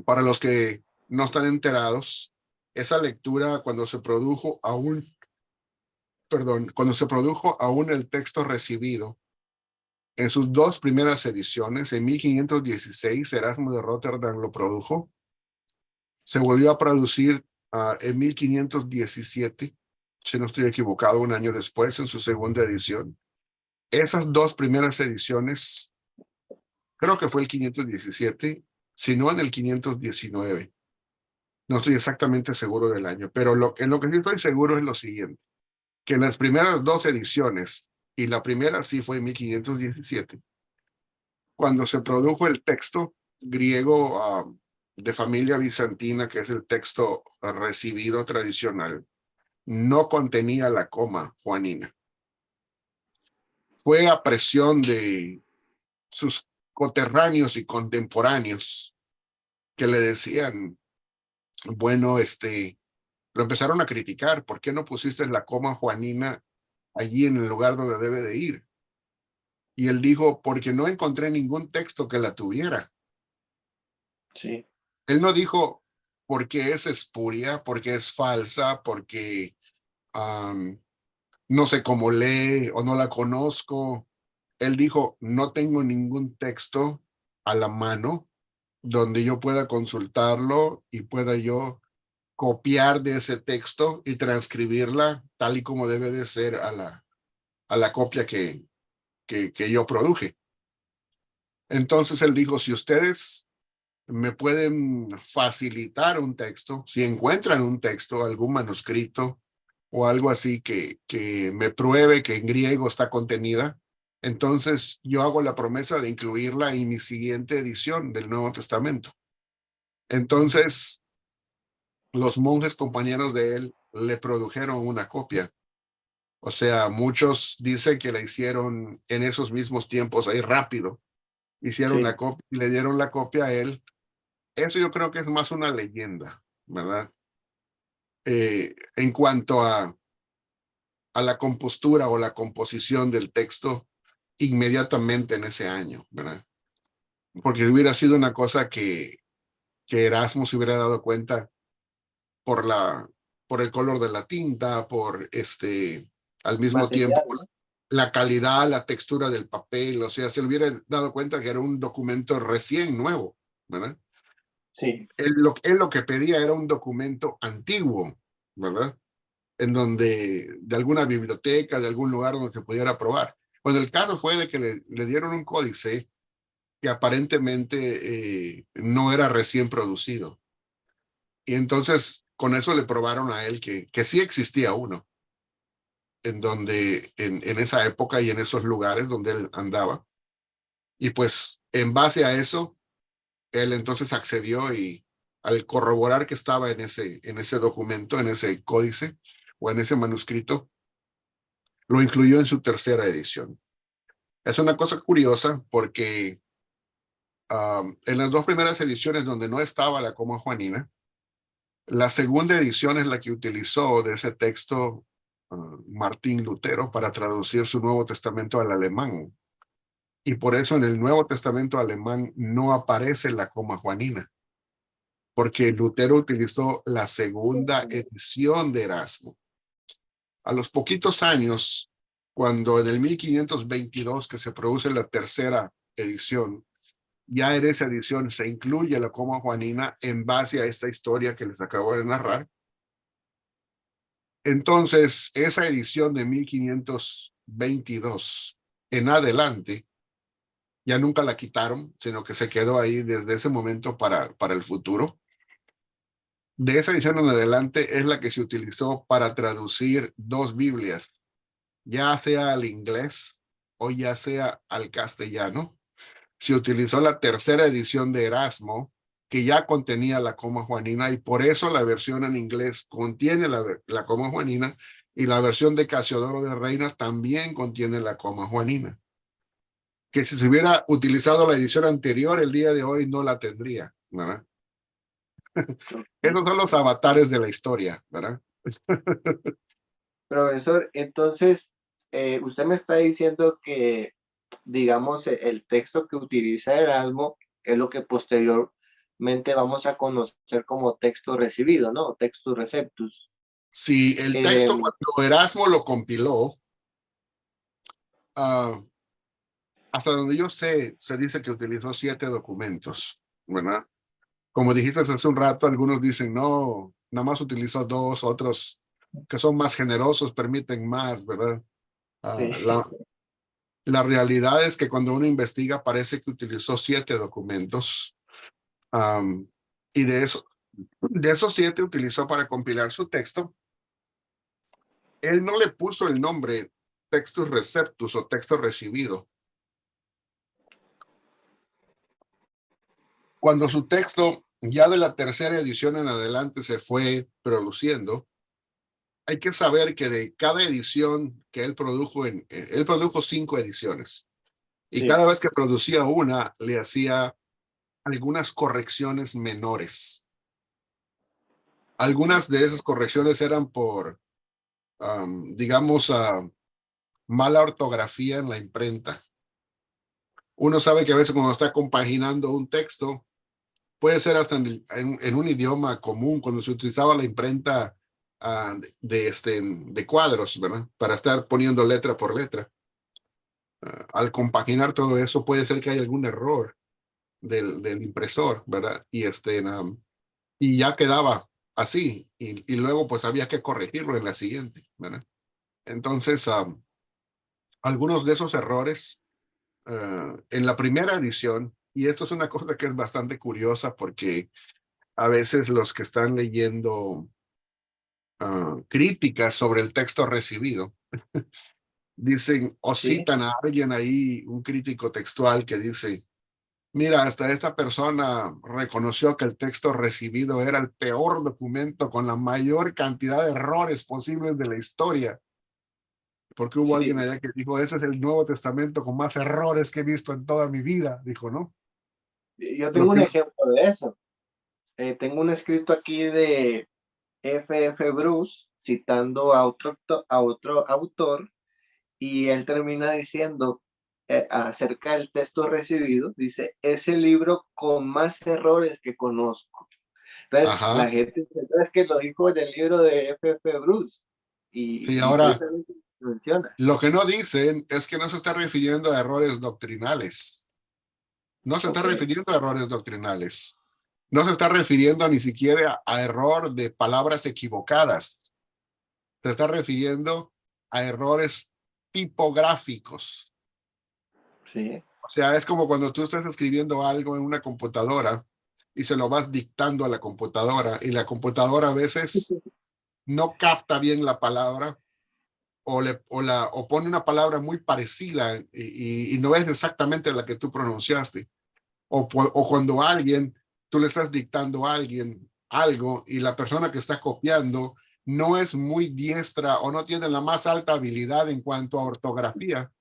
para los que no están enterados, esa lectura cuando se produjo aún, perdón, cuando se produjo aún el texto recibido, en sus dos primeras ediciones, en 1516, Erasmo de Rotterdam lo produjo, se volvió a producir en 1517, si no estoy equivocado, un año después, en su segunda edición. Esas dos primeras ediciones, creo que fue el 517, si no en el 519. No estoy exactamente seguro del año, pero en lo que sí estoy seguro es lo siguiente, que en las primeras dos ediciones, y la primera sí fue en 1517, cuando se produjo el texto griego de familia bizantina, que es el texto recibido tradicional, no contenía la coma juanina. Fue a presión de sus coterráneos y contemporáneos que le decían, bueno, lo empezaron a criticar, ¿por qué no pusiste la coma juanina allí en el lugar donde debe de ir? Y él dijo, porque no encontré ningún texto que la tuviera. Sí, Él no dijo porque es espuria, porque es falsa, porque no sé cómo lee o no la conozco. Él dijo, no tengo ningún texto a la mano donde yo pueda consultarlo y pueda yo copiar de ese texto y transcribirla tal y como debe de ser a la copia que yo produje. Entonces él dijo, si ustedes me pueden facilitar un texto, si encuentran un texto, algún manuscrito o algo así que me pruebe que en griego está contenida, entonces yo hago la promesa de incluirla en mi siguiente edición del Nuevo Testamento. Entonces, los monjes compañeros de él le produjeron una copia. O sea, muchos dicen que la hicieron en esos mismos tiempos ahí rápido. Hicieron la Sí, copia y le dieron la copia a él. Eso yo creo que es más una leyenda, ¿verdad? En cuanto a la compostura o la composición del texto inmediatamente en ese año, ¿verdad? Porque hubiera sido una cosa que Erasmo se hubiera dado cuenta por por el color de la tinta, al mismo tiempo, material, ¿no? la calidad, la textura del papel, o sea, se hubiera dado cuenta que era un documento recién nuevo, ¿verdad? Sí, Él lo que pedía era un documento antiguo, ¿verdad? En donde, de alguna biblioteca, de algún lugar donde se pudiera probar. Bueno, el caso fue de que le dieron un códice que aparentemente no era recién producido. Y entonces con eso le probaron a él que sí existía uno, en donde en esa época y en esos lugares donde él andaba. Y pues en base a eso, él entonces accedió y al corroborar que estaba en ese documento, en ese códice o en ese manuscrito, lo incluyó en su tercera edición. Es una cosa curiosa porque en las dos primeras ediciones donde no estaba la coma juanina, la segunda edición es la que utilizó de ese texto Martín Lutero para traducir su Nuevo Testamento al alemán. Y por eso en el Nuevo Testamento alemán no aparece la coma juanina, porque Lutero utilizó la segunda edición de Erasmo. A los poquitos años, cuando en el 1522 que se produce la tercera edición, ya en esa edición se incluye la coma juanina en base a esta historia que les acabo de narrar. Entonces, esa edición de 1522 en adelante, ya nunca la quitaron, sino que se quedó ahí desde ese momento para el futuro. De esa edición en adelante es la que se utilizó para traducir dos Biblias, ya sea al inglés o ya sea al castellano. Se utilizó la tercera edición de Erasmo, que ya contenía la coma juanina, y por eso la versión en inglés contiene la coma juanina, y la versión de Casiodoro de Reina también contiene la coma juanina. Que si se hubiera utilizado la edición anterior, el día de hoy no la tendría, ¿verdad? ok. Esos son los avatares de la historia, ¿verdad? Profesor, entonces, usted me está diciendo que, digamos, el texto que utiliza Erasmo es lo que posteriormente vamos a conocer como texto recibido, ¿no? Textus receptus. Si el Eh, texto, cuando Erasmo lo compiló, uh, hasta donde yo sé, se dice que utilizó 7 documentos, ¿verdad? Como dijiste hace un rato, algunos dicen, no, nada más utilizó 2, otros que son más generosos permiten más, ¿verdad? sí, Uh, la realidad es que cuando uno investiga parece que utilizó 7 documentos um, y de esos 7 utilizó para compilar su texto. Él no le puso el nombre textus receptus o texto recibido. Cuando su texto ya de la tercera edición en adelante se fue produciendo, hay que saber que de cada edición que él produjo, él produjo 5 ediciones y sí, cada vez que producía una le hacía algunas correcciones menores. Algunas de esas correcciones eran por, digamos, mala ortografía en la imprenta. Uno sabe que a veces cuando está compaginando un texto, puede ser hasta en un idioma común, cuando se utilizaba la imprenta de cuadros, ¿verdad? Para estar poniendo letra por letra. Al compaginar todo eso, puede ser que haya algún error del impresor, ¿verdad? Y ya quedaba así, y luego pues había que corregirlo en la siguiente, ¿verdad? Entonces, algunos de esos errores en la primera edición, y esto es una cosa que es bastante curiosa porque a veces los que están leyendo críticas sobre el texto recibido dicen o Sí, citan a alguien ahí, un crítico textual que dice, mira, hasta esta persona reconoció que el texto recibido era el peor documento con la mayor cantidad de errores posibles de la historia. Porque hubo alguien sí. allá que dijo, ese es el Nuevo Testamento con más errores que he visto en toda mi vida, dijo, ¿no? Yo Lo tengo un que, ejemplo de eso. Tengo un escrito aquí de F. Bruce citando a otro autor y él termina diciendo acerca del texto recibido, dice, es el libro con más errores que conozco. Entonces, la ajá, gente dice, "No, es que lo dijo en el libro de F. Bruce sí, y ahora, precisamente menciona. lo que no dicen es que no se está refiriendo a errores doctrinales. No se está Ok, refiriendo a errores doctrinales. No se está refiriendo ni siquiera a error de palabras equivocadas. Se está refiriendo a errores tipográficos. sí, O sea, es como cuando tú estás escribiendo algo en una computadora y se lo vas dictando a la computadora y la computadora a veces no capta bien la palabra o pone una palabra muy parecida y no es exactamente la que tú pronunciaste. O cuando tú le estás dictando a alguien algo y la persona que está copiando no es muy diestra o no tiene la más alta habilidad en cuanto a ortografía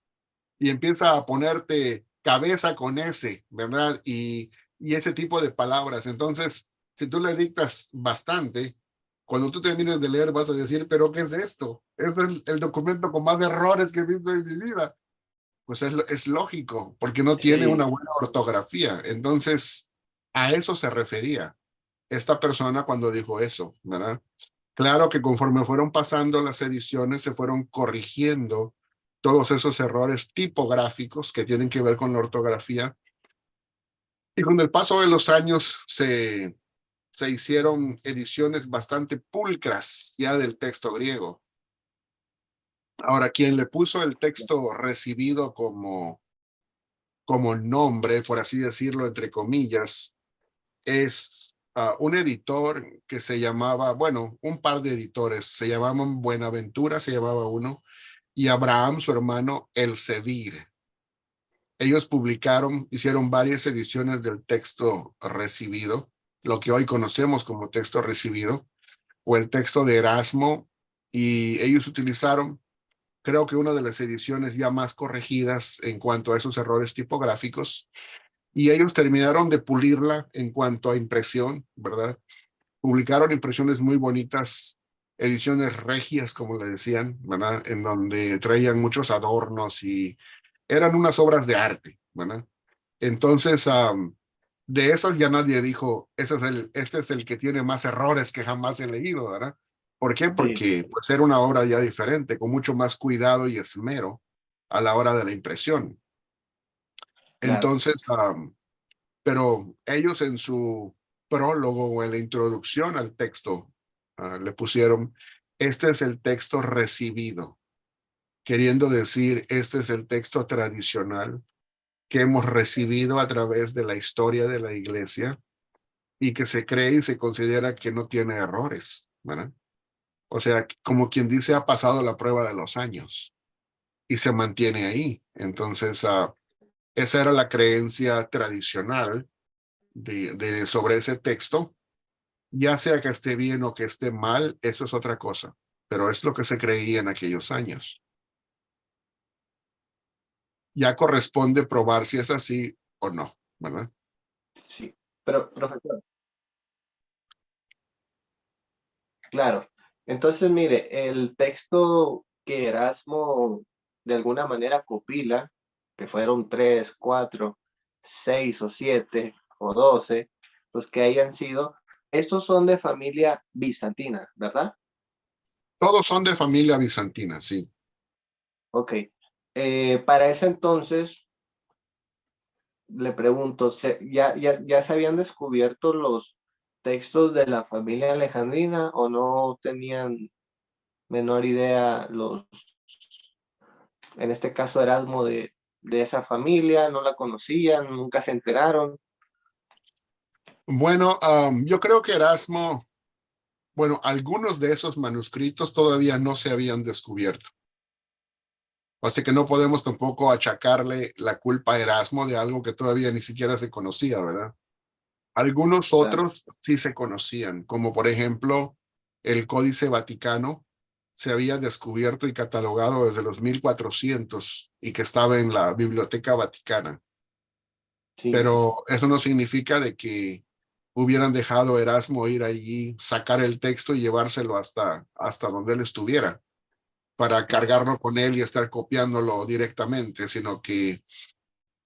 y empieza a ponerte cabeza con S, ¿verdad? Y ese tipo de palabras. Entonces, si tú le dictas bastante, cuando tú termines de leer vas a decir, pero ¿qué es esto? Es el documento con más errores que he visto en mi vida. Pues es lógico, porque no tiene una sí, buena ortografía. Entonces, a eso se refería esta persona cuando dijo eso, ¿verdad? Claro que conforme fueron pasando las ediciones, se fueron corrigiendo todos esos errores tipográficos que tienen que ver con la ortografía. Y con el paso de los años se hicieron ediciones bastante pulcras ya del texto griego. Ahora, quien le puso el texto recibido como nombre, por así decirlo, entre comillas, es un editor que se llamaba, bueno, un par de editores, se llamaban Buenaventura, se llamaba uno, y Abraham, su hermano, Elsevier. Ellos publicaron, hicieron varias ediciones del texto recibido, lo que hoy conocemos como texto recibido, o el texto de Erasmo, y ellos utilizaron, creo que una de las ediciones ya más corregidas en cuanto a esos errores tipográficos, y ellos terminaron de pulirla en cuanto a impresión, ¿verdad? Publicaron impresiones muy bonitas, ediciones regias, como le decían, ¿verdad? En donde traían muchos adornos y eran unas obras de arte, ¿verdad? Entonces, de esas ya nadie dijo, este es el que tiene más errores que jamás he leído, ¿verdad? ¿Por qué? sí, Porque pues era una obra ya diferente, con mucho más cuidado y esmero a la hora de la impresión. claro. Entonces, pero ellos en su prólogo o en la introducción al texto le pusieron, este es el texto recibido, queriendo decir, este es el texto tradicional que hemos recibido a través de la historia de la iglesia y que se cree y se considera que no tiene errores, ¿verdad? O sea, como quien dice, ha pasado la prueba de los años y se mantiene ahí. Entonces, esa era la creencia tradicional sobre ese texto. Ya sea que esté bien o que esté mal, eso es otra cosa, pero es lo que se creía en aquellos años. Ya corresponde probar si es así o no, ¿verdad? Sí, pero profesor, claro. Entonces, mire, el texto que Erasmo de alguna manera copila, que fueron 3, 4, 6 o 7 o 12, los que hayan sido, estos son de familia bizantina, ¿verdad? Todos son de familia bizantina, sí. Ok. Para ese entonces, le pregunto, ¿ya se habían descubierto los textos de la familia alejandrina o no tenían menor idea en este caso Erasmo, de esa familia? ¿No la conocían? ¿Nunca se enteraron? Bueno, yo creo que Erasmo, bueno, algunos de esos manuscritos todavía no se habían descubierto. Así que no podemos tampoco achacarle la culpa a Erasmo de algo que todavía ni siquiera se conocía, ¿verdad? Algunos Claro. otros sí se conocían, como por ejemplo el Códice Vaticano se había descubierto y catalogado desde los 1400 y que estaba en la Biblioteca Vaticana. Sí, sí, sí. Pero eso no significa de que hubieran dejado a Erasmo ir allí, sacar el texto y llevárselo hasta donde él estuviera para cargarlo con él y estar copiándolo directamente, sino que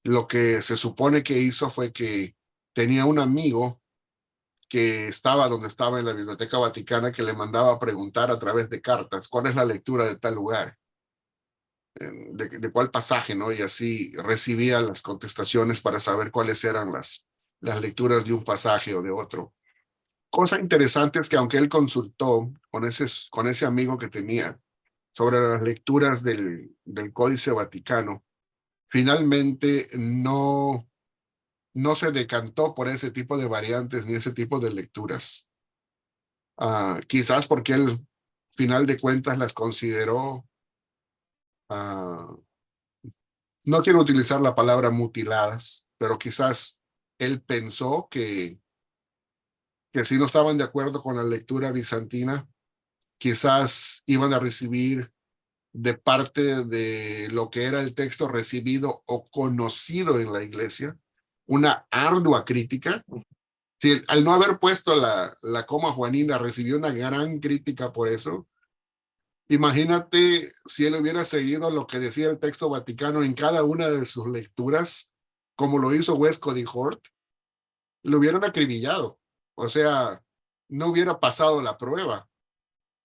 lo que se supone que hizo fue que tenía un amigo que estaba donde estaba en la Biblioteca Vaticana que le mandaba a preguntar a través de cartas cuál es la lectura de tal lugar, de cuál pasaje, ¿no? Y así recibía las contestaciones para saber cuáles eran las lecturas de un pasaje o de otro. Cosa interesante es que aunque él consultó con ese amigo que tenía sobre las lecturas del Códice Vaticano, finalmente no se decantó por ese tipo de variantes ni ese tipo de lecturas. Quizás porque él, final de cuentas, las consideró, ah, no quiero utilizar la palabra mutiladas, pero quizás él pensó que si no estaban de acuerdo con la lectura bizantina, quizás iban a recibir de parte de lo que era el texto recibido o conocido en la iglesia, una ardua crítica. Sí, al no haber puesto la coma juanina, recibió una gran crítica por eso. Imagínate si él hubiera seguido lo que decía el texto vaticano en cada una de sus lecturas, como lo hizo Westcott y Hort, lo hubieran acribillado. O sea, no hubiera pasado la prueba,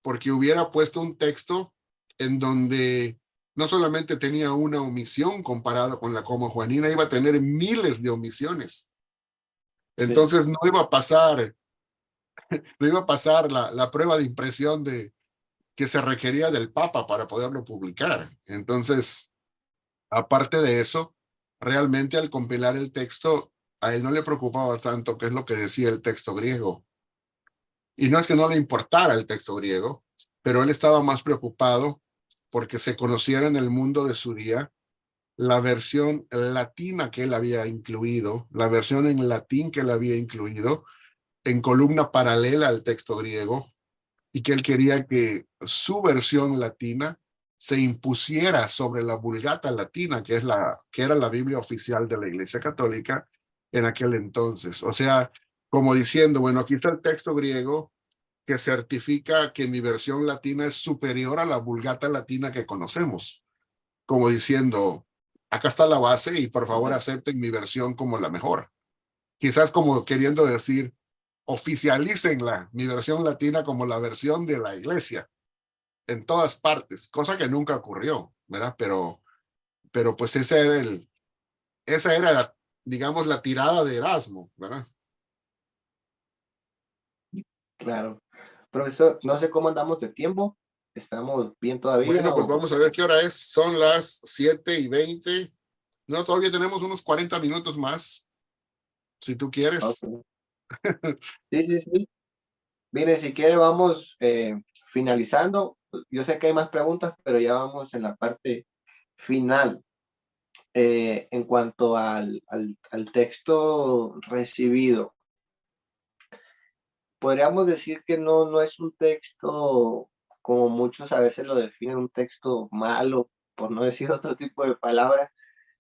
porque hubiera puesto un texto en donde no solamente tenía una omisión comparado con la coma juanina, iba a tener miles de omisiones. Sí. Entonces no iba a pasar la prueba de impresión que se requería del Papa para poderlo publicar. Entonces, aparte de eso, realmente al compilar el texto, a él no le preocupaba tanto qué es lo que decía el texto griego. Y no es que no le importara el texto griego, pero él estaba más preocupado porque se conociera en el mundo de su día la versión latina que él había incluido, la versión en latín que él había incluido en columna paralela al texto griego, y que él quería que su versión latina se impusiera sobre la Vulgata latina, que era la Biblia oficial de la Iglesia Católica en aquel entonces. O sea, como diciendo, bueno, aquí está el texto griego que certifica que mi versión latina es superior a la Vulgata latina que conocemos, como diciendo, acá está la base y por favor Correcto. acepten mi versión como la mejor. Quizás como queriendo decir, oficialícenla, mi versión latina como la versión de la iglesia en todas partes, cosa que nunca ocurrió, ¿verdad? Pero pues esa era, digamos, la tirada de Erasmo, ¿verdad? Claro. Profesor, no sé cómo andamos de tiempo. ¿Estamos bien todavía Bueno, pues vamos a ver qué hora es. Son las 7:20. No, todavía tenemos unos 40 minutos más, si tú quieres. ok. Sí, sí, sí. Mire, si quiere vamos finalizando. Yo sé que hay más preguntas, pero ya vamos en la parte final. En cuanto al texto recibido, podríamos decir que no es un texto, como muchos a veces lo definen, un texto malo, por no decir otro tipo de palabra,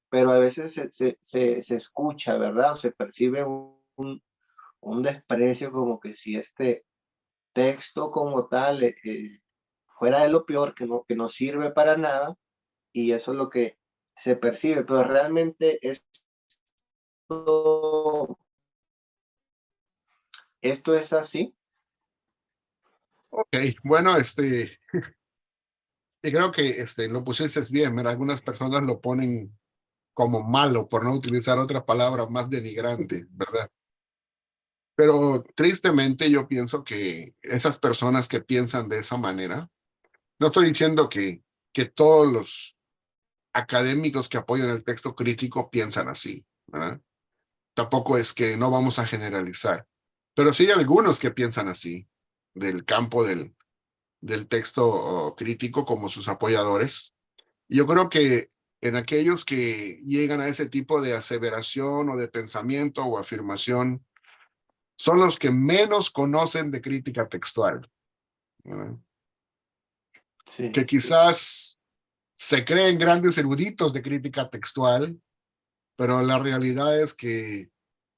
pero a veces se escucha, ¿verdad? O se percibe un desprecio como que si este texto como tal fuera de lo peor, que no sirve para nada, y eso es lo que se percibe, pero realmente esto es así. Bueno, y creo que lo pusiste bien, mira, algunas personas lo ponen como malo, por no utilizar otra palabra más denigrante, ¿verdad? Pero tristemente yo pienso que esas personas que piensan de esa manera, no estoy diciendo que todos los académicos que apoyan el texto crítico piensan así, ¿verdad? Tampoco es que no vamos a generalizar, pero sí hay algunos que piensan así, del campo del texto crítico como sus apoyadores. Yo creo que en aquellos que llegan a ese tipo de aseveración o de pensamiento o afirmación, son los que menos conocen de crítica textual, ¿verdad? Sí, Que quizás se creen grandes eruditos de crítica textual, pero la realidad es que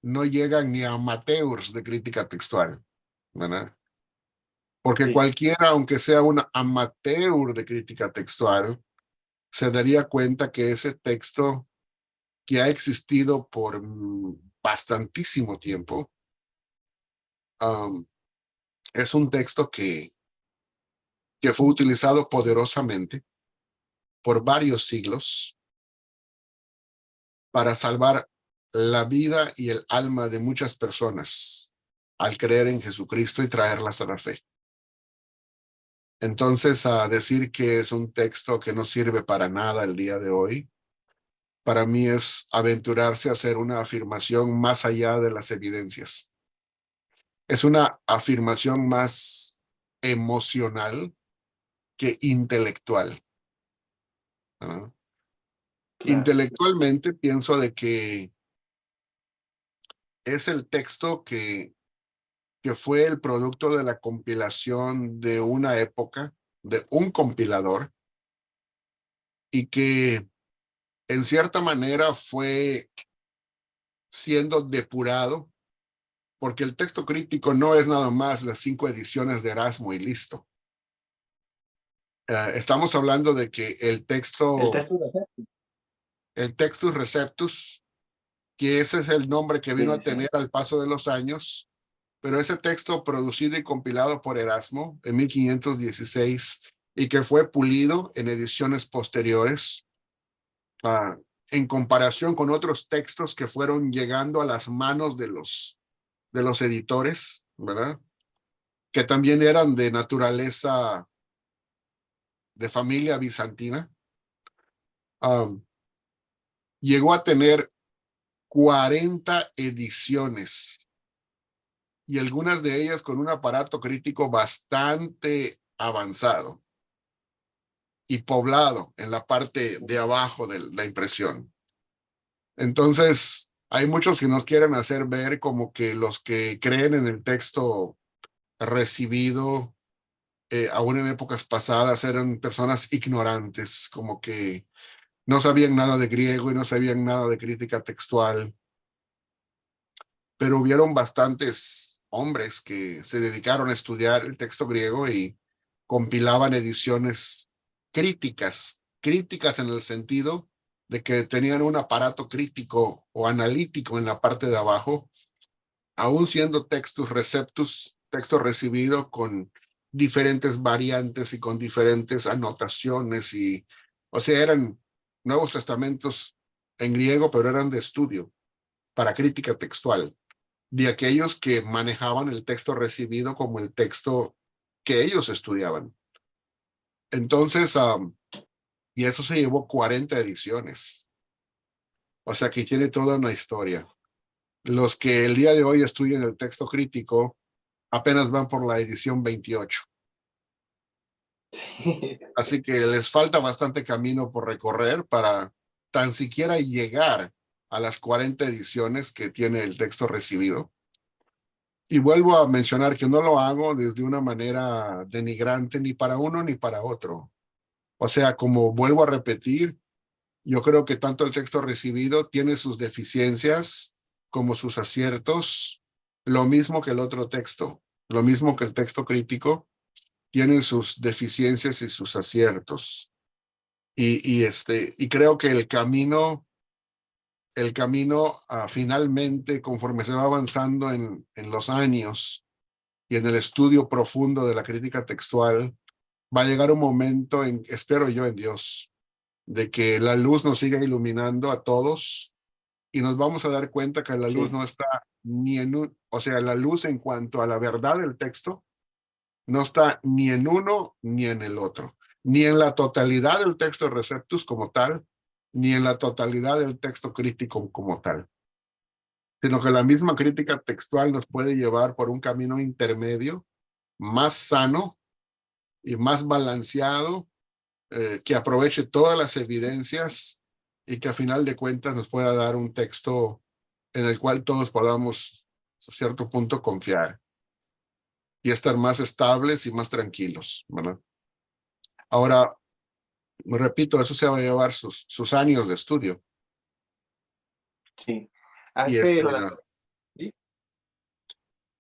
no llegan ni a amateurs de crítica textual, ¿verdad? Porque sí, cualquiera, aunque sea un amateur de crítica textual, se daría cuenta que ese texto que ha existido por bastantísimo tiempo, um, es un texto que fue utilizado poderosamente por varios siglos para salvar la vida y el alma de muchas personas al creer en Jesucristo y traerlas a la fe. Entonces, a decir que es un texto que no sirve para nada el día de hoy, para mí es aventurarse a hacer una afirmación más allá de las evidencias. Es una afirmación más emocional que intelectual, ¿no? claro. Intelectualmente pienso de que es el texto que fue el producto de la compilación de una época, de un compilador, y que en cierta manera fue siendo depurado, porque el texto crítico no es nada más las 5 ediciones de Erasmo y listo. Estamos hablando de que El texto de fe. el Textus Receptus, que ese es el nombre que vino Sí, a sí. tener al paso de los años, pero ese texto producido y compilado por Erasmo en 1516 y que fue pulido en ediciones posteriores, uh, en comparación con otros textos que fueron llegando a las manos de los editores, ¿verdad? Que también eran de naturaleza de familia bizantina, um, llegó a tener 40 ediciones y algunas de ellas con un aparato crítico bastante avanzado y poblado en la parte de abajo de la impresión. Entonces, hay muchos que nos quieren hacer ver como que los que creen en el texto recibido, aún en épocas pasadas, eran personas ignorantes, como que no sabían nada de griego y no sabían nada de crítica textual, pero hubieron bastantes hombres que se dedicaron a estudiar el texto griego y compilaban ediciones críticas, críticas en el sentido de que tenían un aparato crítico o analítico en la parte de abajo, aún siendo textus receptus, texto recibido con diferentes variantes y con diferentes anotaciones y, o sea, eran Nuevos Testamentos en griego, pero eran de estudio para crítica textual de aquellos que manejaban el texto recibido como el texto que ellos estudiaban. Entonces, y eso se llevó 40 ediciones. O sea, que tiene toda una historia. Los que el día de hoy estudian el texto crítico apenas van por la edición 28. Así que les falta bastante camino por recorrer para tan siquiera llegar a las 40 ediciones que tiene el texto recibido. Y vuelvo a mencionar que no lo hago desde una manera denigrante ni para uno ni para otro. O sea, como vuelvo a repetir, yo creo que tanto el texto recibido tiene sus deficiencias como sus aciertos, lo mismo que el otro texto, lo mismo que el texto crítico, tiene sus deficiencias y sus aciertos. Y creo que el camino finalmente, conforme se va avanzando en los años, y en el estudio profundo de la crítica textual, va a llegar un momento, espero yo en Dios, de que la luz nos siga iluminando a todos y nos vamos a dar cuenta que la luz Sí, no está ni en o sea, la luz en cuanto a la verdad del texto no está ni en uno ni en el otro, ni en la totalidad del texto Receptus como tal, ni en la totalidad del texto crítico como tal, sino que la misma crítica textual nos puede llevar por un camino intermedio, más sano y más balanceado, que aproveche todas las evidencias y que a final de cuentas nos pueda dar un texto en el cual todos podamos a cierto punto confiar y estar más estables y más tranquilos, ¿verdad? Ahora, repito, eso se va a llevar sus años de estudio. sí. Y Hace, sí,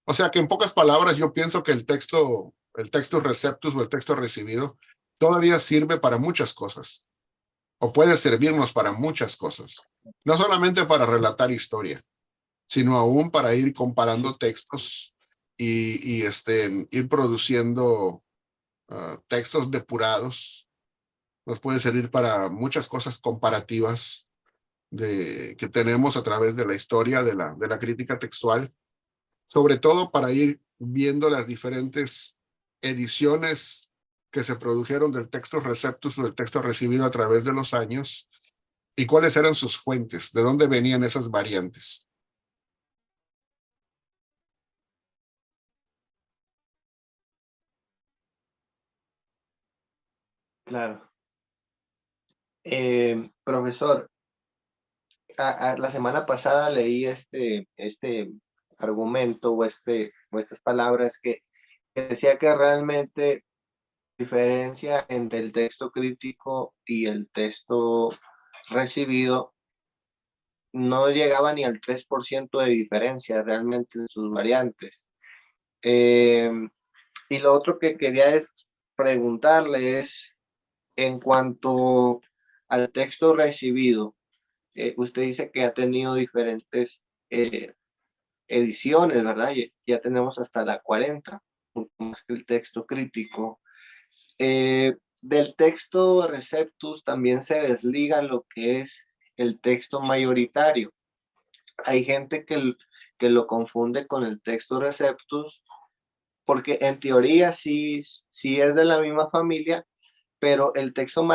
o sea que en pocas palabras yo pienso que el texto receptus o el texto recibido todavía sirve para muchas cosas, o puede servirnos para muchas cosas, no solamente para relatar historia, sino aún para ir sí, comparando textos ir produciendo textos depurados. Nos puede servir para muchas cosas comparativas que tenemos a través de la historia de la crítica textual, sobre todo para ir viendo las diferentes ediciones que se produjeron del texto receptus o del texto recibido a través de los años y cuáles eran sus fuentes, de dónde venían esas variantes. claro. Profesor, la semana pasada leí este argumento o estas palabras que decía que realmente diferencia entre el texto crítico y el texto recibido no llegaba ni al 3% de diferencia realmente en sus variantes. Eh, y lo otro que quería es preguntarle es, en cuanto al texto recibido, usted dice que ha tenido diferentes ediciones, ¿verdad? Ya tenemos hasta la 40, más que el texto crítico. Del texto Receptus también se desliga lo que es el texto mayoritario. Hay gente que lo confunde con el texto Receptus porque en teoría sí es de la misma familia, pero el texto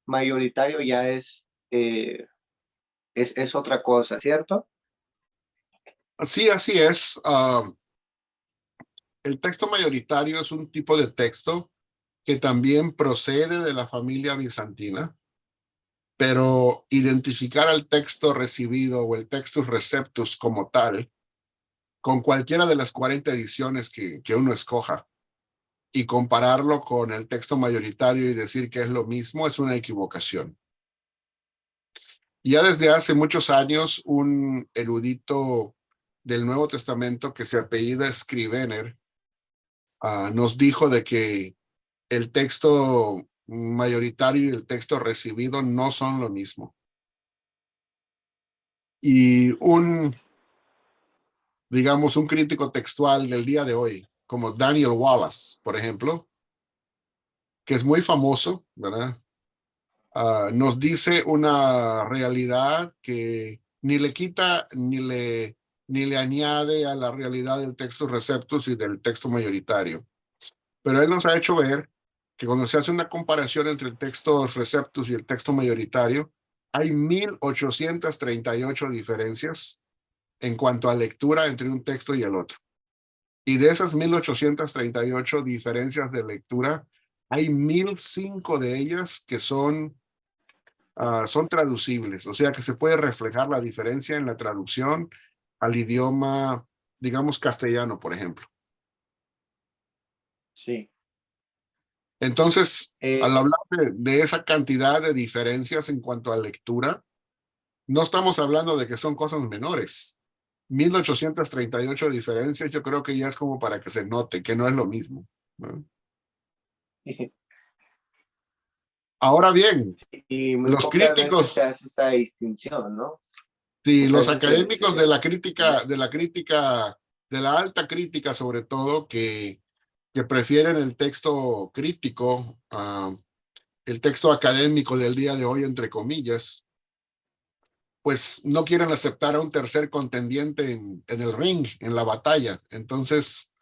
mayoritario ya es otra cosa, ¿cierto? Sí, así es. El texto mayoritario es un tipo de texto que también procede de la familia bizantina, pero identificar al texto recibido o el textus receptus como tal, con cualquiera de las 40 ediciones que uno escoja, y compararlo con el texto mayoritario y decir que es lo mismo, es una equivocación. Ya desde hace muchos años, un erudito del Nuevo Testamento que se apellida Scrivener nos dijo de que el texto mayoritario y el texto recibido no son lo mismo. Y digamos, un crítico textual del día de hoy, como Daniel Wallace, por ejemplo, que es muy famoso, ¿verdad? Nos dice una realidad que ni le quita ni le añade a la realidad del texto receptus y del texto mayoritario. Pero él nos ha hecho ver que cuando se hace una comparación entre el texto receptus y el texto mayoritario, hay 1838 diferencias en cuanto a lectura entre un texto y el otro. Y de esas 1838 diferencias de lectura, hay 1005 de ellas que son traducibles, o sea que se puede reflejar la diferencia en la traducción al idioma, digamos, castellano, por ejemplo. Sí. Entonces, al Eh, hablar de esa cantidad de diferencias en cuanto a lectura, no estamos hablando de que son cosas menores. 1838 diferencias, yo creo que ya es como para que se note que no es lo mismo, ¿no? Ahora bien, y muy los pocas veces se críticos, hace esa distinción, ¿no? si Muchas los veces académicos de la crítica de la alta crítica sobre todo, que prefieren el texto crítico, el texto académico del día de hoy, entre comillas, pues no quieren aceptar a un tercer contendiente en el ring, en la batalla. Entonces,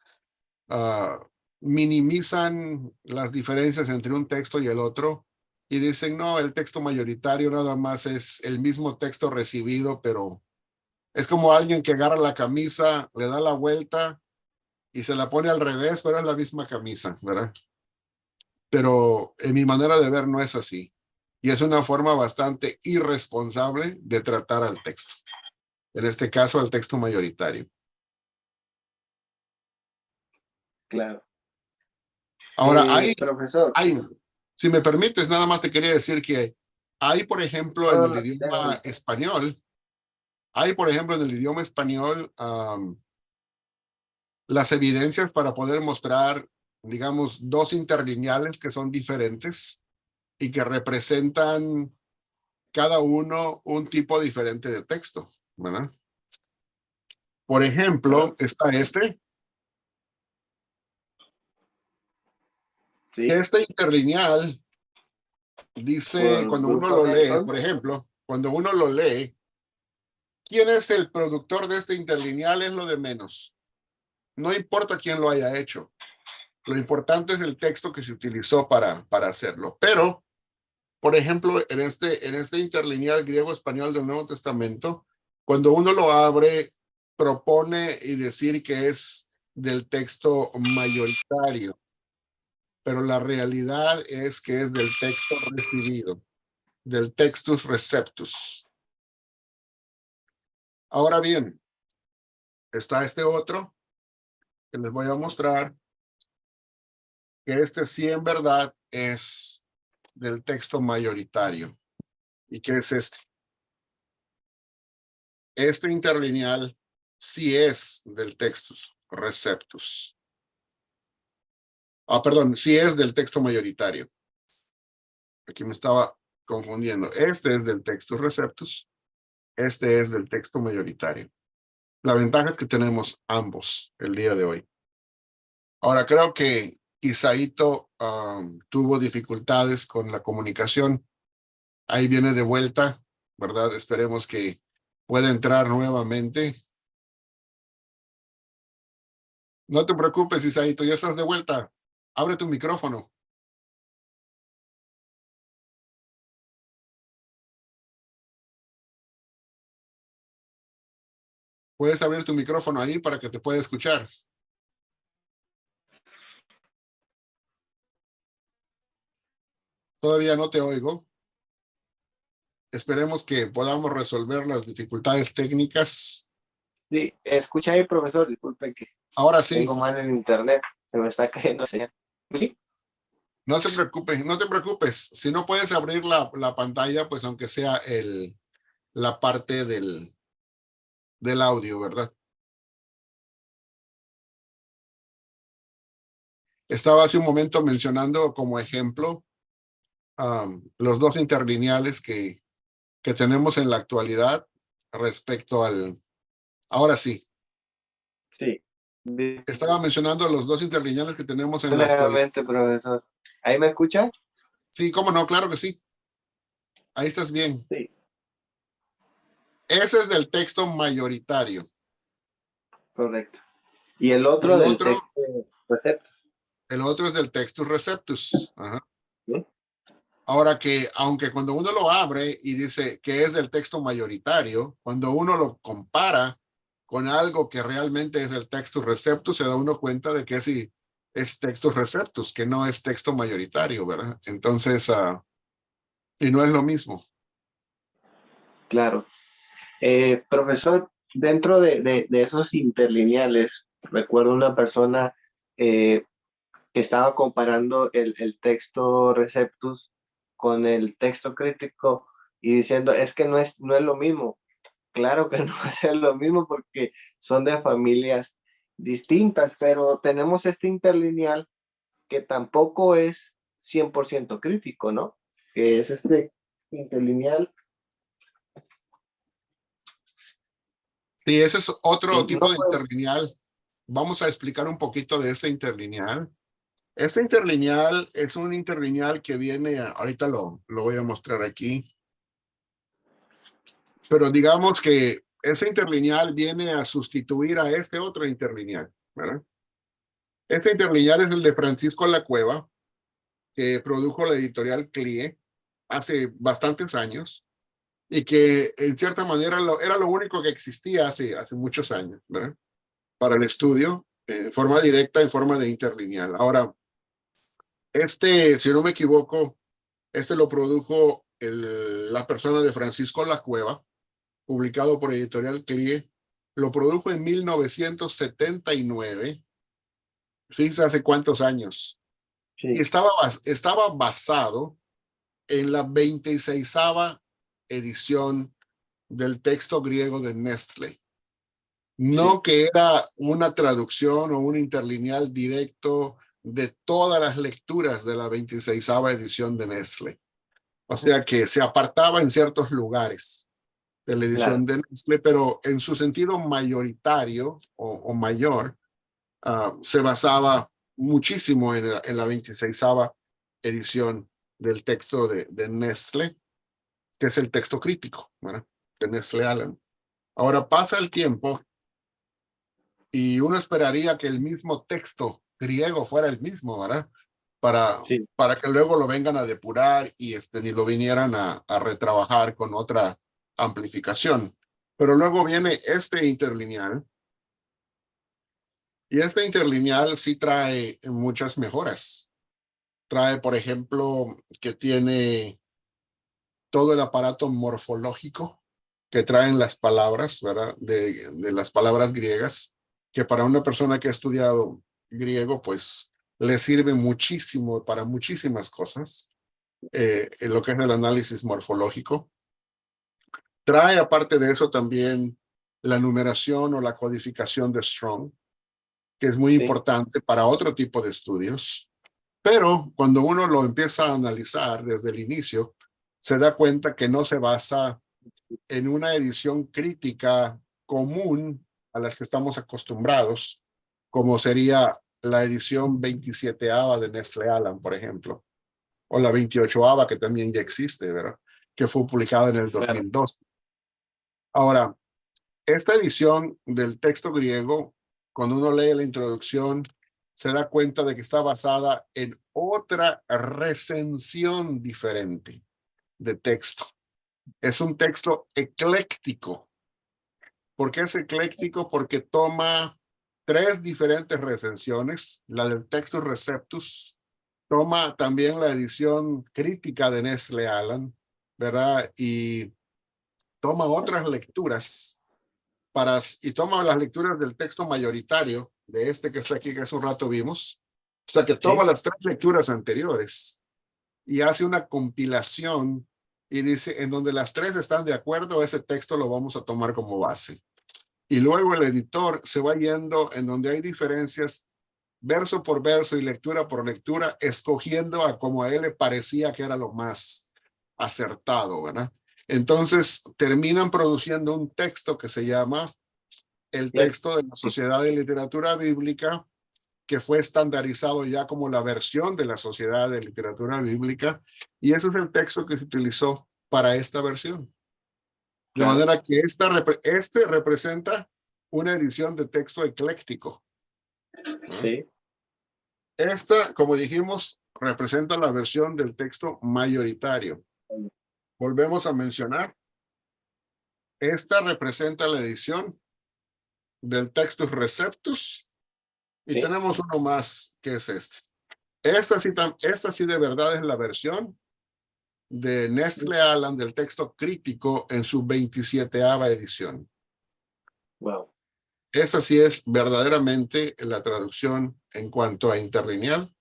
minimizan las diferencias entre un texto y el otro y dicen, no, el texto mayoritario nada más es el mismo texto recibido, pero es como alguien que agarra la camisa, le da la vuelta y se la pone al revés, pero es la misma camisa, ¿verdad? Pero en mi manera de ver no es así. Y es una forma bastante irresponsable de tratar al texto. En este caso, al texto mayoritario. Claro. Ahora, Profesor. si me permites, nada más te quería decir que hay, por ejemplo, en el idioma español, las evidencias para poder mostrar, digamos, dos interlineales que son diferentes y que representan cada uno un tipo diferente de texto, ¿verdad? Por ejemplo, está Sí. este interlineal dice, cuando uno lo lee, por ejemplo, cuando uno lo lee, ¿quién es el productor de este interlineal? Es lo de menos. No importa quién lo haya hecho. Lo importante es el texto que se utilizó para hacerlo. Pero, por ejemplo, en este interlineal griego-español del Nuevo Testamento, cuando uno lo abre, propone y decir que es del texto mayoritario, pero la realidad es que es del texto recibido, del textus receptus. Ahora bien, está este otro que les voy a mostrar, que este sí en verdad es del texto mayoritario. ¿Y qué es este? Este interlineal sí es del textus receptus. Perdón, sí es del texto mayoritario. Aquí me estaba confundiendo. Este es del textus receptus. Este es del texto mayoritario. La ventaja es que tenemos ambos el día de hoy. Ahora, creo que Isaíto tuvo dificultades con la comunicación. Ahí viene de vuelta, ¿verdad? Esperemos que pueda entrar nuevamente. No te preocupes, Isaíto, ya estás de vuelta. Abre tu micrófono. Puedes abrir tu micrófono ahí para que te pueda escuchar. Todavía no te oigo. Esperemos que podamos resolver las dificultades técnicas. Sí, escucha ahí, profesor, disculpe que Ahora sí. tengo mal en internet, se me está cayendo señal. ¿Sí? No se preocupe, no te preocupes. Si no puedes abrir la pantalla, pues aunque sea la parte del audio, ¿verdad? Estaba hace un momento mencionando como ejemplo los dos interlineales que tenemos en la actualidad respecto al... Ahora sí. Sí. Estaba mencionando los dos interlineales que tenemos en la actualidad. Nuevamente, profesor. ¿Ahí me escucha? Sí, cómo no, claro que sí. Ahí estás bien. Sí. Ese es del texto mayoritario. Correcto. Y el otro del texto receptus. El otro es del textus receptus. Ajá. ¿Sí? Ahora que, aunque cuando uno lo abre y dice que es del texto mayoritario, cuando uno lo compara con algo que realmente es el textus receptus, se da uno cuenta de que sí es textus receptus, que no es texto mayoritario, ¿verdad? Entonces, y no es lo mismo. Claro. Profesor, dentro de esos interlineales, recuerdo una persona que estaba comparando el texto receptus con el texto crítico y diciendo, es que no es lo mismo. Claro que no va a ser lo mismo porque son de familias distintas, pero tenemos este interlineal que tampoco es 100% crítico, ¿no? Que es este interlineal. Sí, ese es otro tipo No de puede, interlineal. vamos a explicar un poquito de este interlineal. Este interlineal es un interlineal que viene, ahorita lo voy a mostrar aquí, pero digamos que ese interlineal viene a sustituir a este otro interlineal, ¿verdad? Este interlineal es el de Francisco Lacueva, que produjo la editorial CLIE hace bastantes años y que en cierta manera era lo único que existía hace muchos años, ¿verdad? Para el estudio en forma directa, en forma de interlineal. Ahora, si no me equivoco, lo produjo la persona de Francisco Lacueva, publicado por editorial CLIE, lo produjo en 1979, fíjense hace cuántos años, y Sí, estaba basado en la 26ª edición del texto griego de Nestle. sí. No que era una traducción o un interlineal directo de todas las lecturas de la 26ª edición de Nestle. O Ujú, sea que se apartaba en ciertos lugares de la edición claro, de Nestle, pero en su sentido mayoritario o mayor, se basaba muchísimo en la 26ª edición del texto de Nestle, que es el texto crítico, ¿verdad? De Nestle Aland. Ahora pasa el tiempo y uno esperaría que el mismo texto griego fuera el mismo, ¿verdad? Para, sí, para que luego lo vengan a depurar y ni lo vinieran a retrabajar con otra amplificación. Pero luego viene este interlineal, y este interlineal sí trae muchas mejoras. Trae, por ejemplo, que tiene todo el aparato morfológico que traen las palabras, ¿verdad? De las palabras griegas, que para una persona que ha estudiado griego, pues le sirve muchísimo para muchísimas cosas, en lo que es el análisis morfológico. Trae, aparte de eso, también la numeración o la codificación de Strong, que es muy sí, importante para otro tipo de estudios. Pero cuando uno lo empieza a analizar desde el inicio, se da cuenta que no se basa en una edición crítica común a las que estamos acostumbrados, como sería la edición 27ª de Nestle Aland, por ejemplo, o la 28ª, que también ya existe, ¿verdad? Que fue publicada en el claro. 2002. Ahora, esta edición del texto griego, cuando uno lee la introducción, se da cuenta de que está basada en otra recensión diferente de texto. Es un texto ecléctico. ¿Por qué es ecléctico? Porque toma tres diferentes recensiones, la del Textus Receptus, toma también la edición crítica de Nestle Aland, ¿verdad? Y toma otras lecturas y toma las lecturas del texto mayoritario, de este que está aquí, que hace un rato vimos. O sea, que toma Sí, las tres lecturas anteriores y hace una compilación y dice, en donde las tres están de acuerdo, ese texto lo vamos a tomar como base. Y luego el editor se va yendo en donde hay diferencias verso por verso y lectura por lectura, escogiendo a como a él le parecía que era lo más acertado, ¿verdad? Entonces terminan produciendo un texto que se llama el cierto, texto de la Sociedad de Literatura Bíblica, que fue estandarizado ya como la versión de la Sociedad de Literatura Bíblica, y ese es el texto que se utilizó para esta versión. De claro. manera que este representa una edición de texto ecléctico, ¿no? Sí, Esta, como dijimos, representa la versión del texto mayoritario. Volvemos a mencionar, esta representa la edición del Textus Receptus y sí, tenemos uno más que es este. Esta sí de verdad es la versión de Nestle Aland del texto crítico en su 27ª edición. wow, Esta sí es verdaderamente la traducción en cuanto a interlineal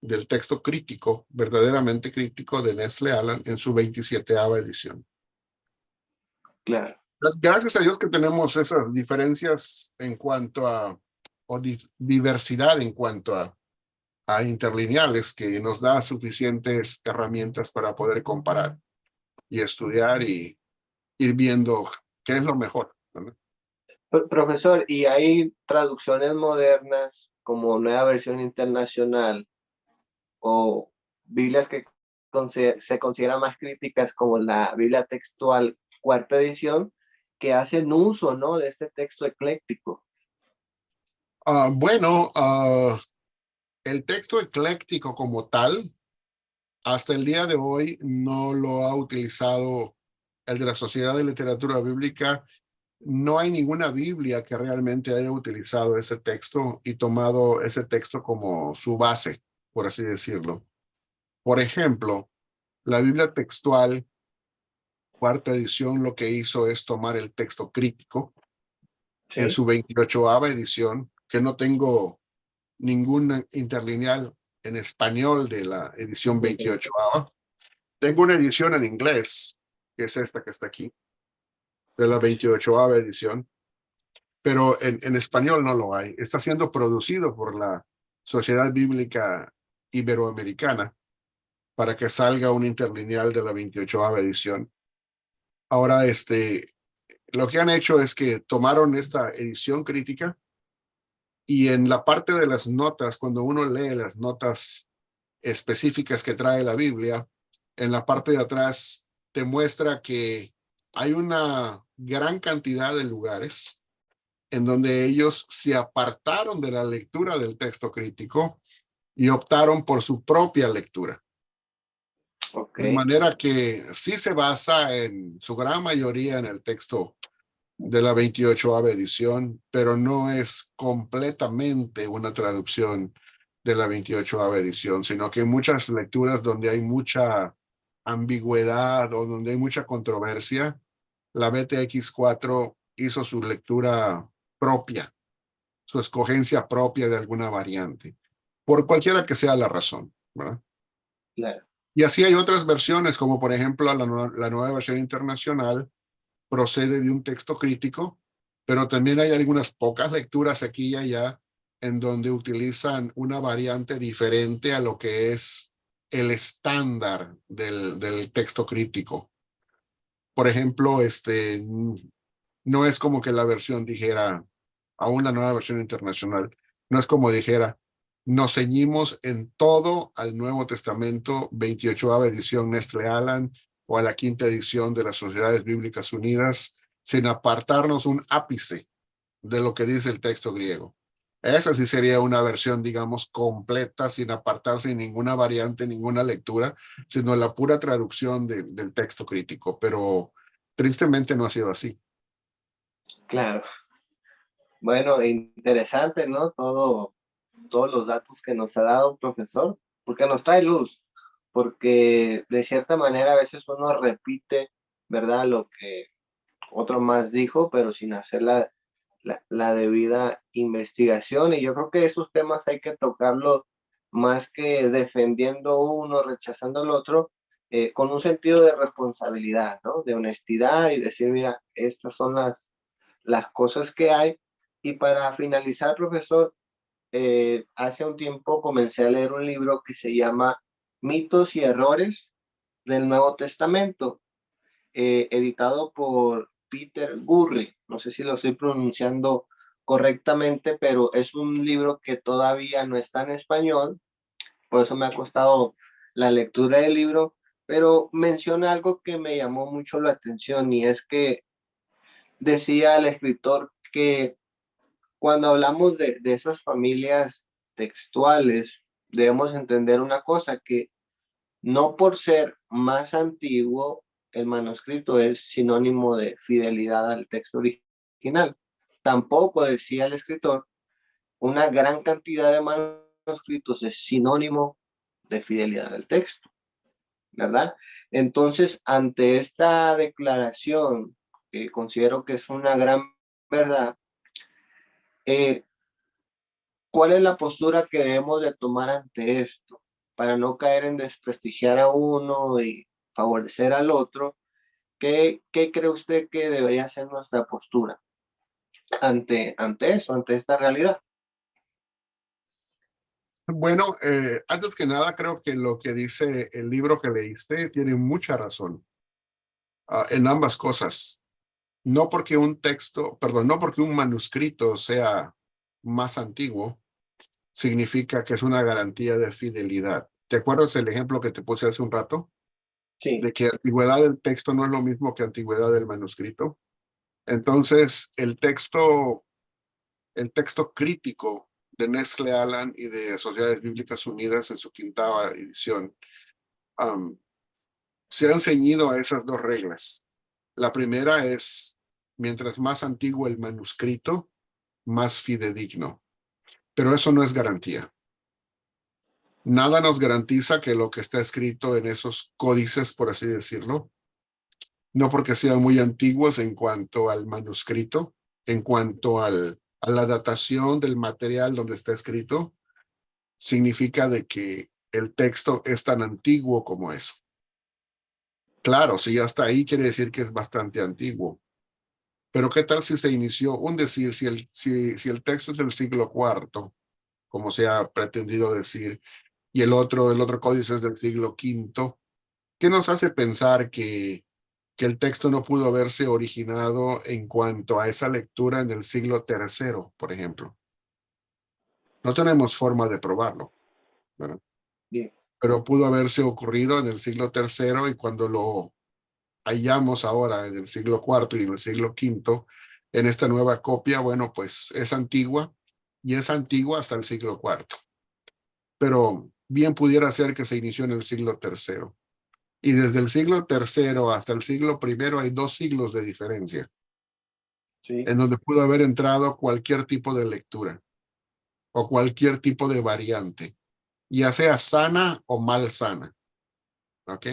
del texto crítico, verdaderamente crítico de Nestle Aland en su 27ª edición. claro. Gracias a Dios que tenemos esas diferencias en cuanto a, o diversidad en cuanto a interlineales, que nos da suficientes herramientas para poder comparar y estudiar y ir viendo qué es lo mejor, ¿verdad? Profesor, ¿y hay traducciones modernas como Nueva Versión Internacional o Biblias que se consideran más críticas como la Biblia textual cuarta edición que hacen uso, ¿no?, de este texto ecléctico? Bueno, el texto ecléctico como tal, hasta el día de hoy no lo ha utilizado el de la Sociedad de Literatura Bíblica. No hay ninguna Biblia que realmente haya utilizado ese texto y tomado ese texto como su base, por así decirlo. Por ejemplo, la Biblia textual, cuarta edición, lo que hizo es tomar el texto crítico en Sí. su 28ª edición, que no tengo ningún interlineal en español de la edición 28ª. Tengo una edición en inglés, que es esta que está aquí, de la 28ª edición, pero en español no lo hay. Está siendo producido por la Sociedad Bíblica Iberoamericana para que salga un interlineal de la 28ª edición. Ahora, lo que han hecho es que tomaron esta edición crítica y en la parte de las notas, cuando uno lee las notas específicas que trae la Biblia, en la parte de atrás te muestra que hay una gran cantidad de lugares en donde ellos se apartaron de la lectura del texto crítico y optaron por su propia lectura. Ok, De manera que sí se basa en su gran mayoría en el texto de la 28ª edición, pero no es completamente una traducción de la 28ª edición, sino que hay muchas lecturas donde hay mucha ambigüedad o donde hay mucha controversia. La BTX4 hizo su lectura propia, su escogencia propia de alguna variante, por cualquiera que sea la razón, ¿verdad? claro. Y así hay otras versiones, como por ejemplo la nueva versión internacional procede de un texto crítico, pero también hay algunas pocas lecturas aquí y allá en donde utilizan una variante diferente a lo que es el estándar del texto crítico. Por ejemplo, no es como que la versión dijera, a una nueva versión internacional, no es como dijera, nos ceñimos en todo al Nuevo Testamento, 28ª edición Nestle Aland, o a la quinta edición de las Sociedades Bíblicas Unidas, sin apartarnos un ápice de lo que dice el texto griego. Esa sí sería una versión, digamos, completa, sin apartarse ninguna variante, ninguna lectura, sino la pura traducción del texto crítico. Pero tristemente no ha sido así. Claro. Bueno, interesante, ¿no? Todos los datos que nos ha dado, profesor, porque nos trae luz, porque de cierta manera a veces uno repite, ¿verdad?, lo que otro más dijo, pero sin hacer la debida investigación. Y yo creo que esos temas hay que tocarlos más que defendiendo uno, rechazando el otro, con un sentido de responsabilidad, ¿no? De honestidad y decir, mira, estas son las cosas que hay. Y para finalizar, profesor, hace un tiempo comencé a leer un libro que se llama Mitos y Errores del Nuevo Testamento, editado por Peter Gurry. No sé si lo estoy pronunciando correctamente, pero es un libro que todavía no está en español, por eso me ha costado la lectura del libro, pero menciona algo que me llamó mucho la atención y es que decía el escritor que cuando hablamos de esas familias textuales, debemos entender una cosa, que no por ser más antiguo, el manuscrito es sinónimo de fidelidad al texto original. Tampoco, decía el escritor, una gran cantidad de manuscritos es sinónimo de fidelidad al texto, ¿verdad? Entonces, ante esta declaración, que considero que es una gran verdad, eh, ¿cuál es la postura que debemos de tomar ante esto para no caer en desprestigiar a uno y favorecer al otro? ¿Qué cree usted que debería ser nuestra postura ante eso, ante esta realidad? Bueno, antes que nada, creo que lo que dice el libro que leíste tiene mucha razón en ambas cosas. No porque un texto, perdón, no porque un manuscrito sea más antiguo, significa que es una garantía de fidelidad. ¿Te acuerdas el ejemplo que te puse hace un rato? Sí, De que antigüedad del texto no es lo mismo que antigüedad del manuscrito. Entonces, el texto crítico de Nestle Aland y de Sociedades Bíblicas Unidas en su quinta edición, um, se han ceñido a esas dos reglas. La primera es, mientras más antiguo el manuscrito, más fidedigno. Pero eso no es garantía. Nada nos garantiza que lo que está escrito en esos códices, por así decirlo, no porque sean muy antiguos en cuanto al manuscrito, en cuanto a la datación del material donde está escrito, significa de que el texto es tan antiguo como eso. Claro, si ya está ahí, quiere decir que es bastante antiguo. Pero ¿qué tal si se inició? Un decir, si el texto es del siglo cuarto, como se ha pretendido decir, y el otro códice es del siglo quinto, ¿qué nos hace pensar que el texto no pudo haberse originado en cuanto a esa lectura en el siglo tercero, por ejemplo? No tenemos forma de probarlo, ¿verdad? bien, Pero pudo haberse ocurrido en el siglo tercero y cuando lo hallamos ahora en el siglo cuarto y en el siglo quinto, en esta nueva copia, bueno, pues es antigua y es antigua hasta el siglo cuarto, pero bien pudiera ser que se inició en el siglo tercero. Y desde el siglo tercero hasta el siglo primero hay 2 siglos de diferencia, sí, en donde pudo haber entrado cualquier tipo de lectura o cualquier tipo de variante, ya sea sana o mal sana, ¿ok?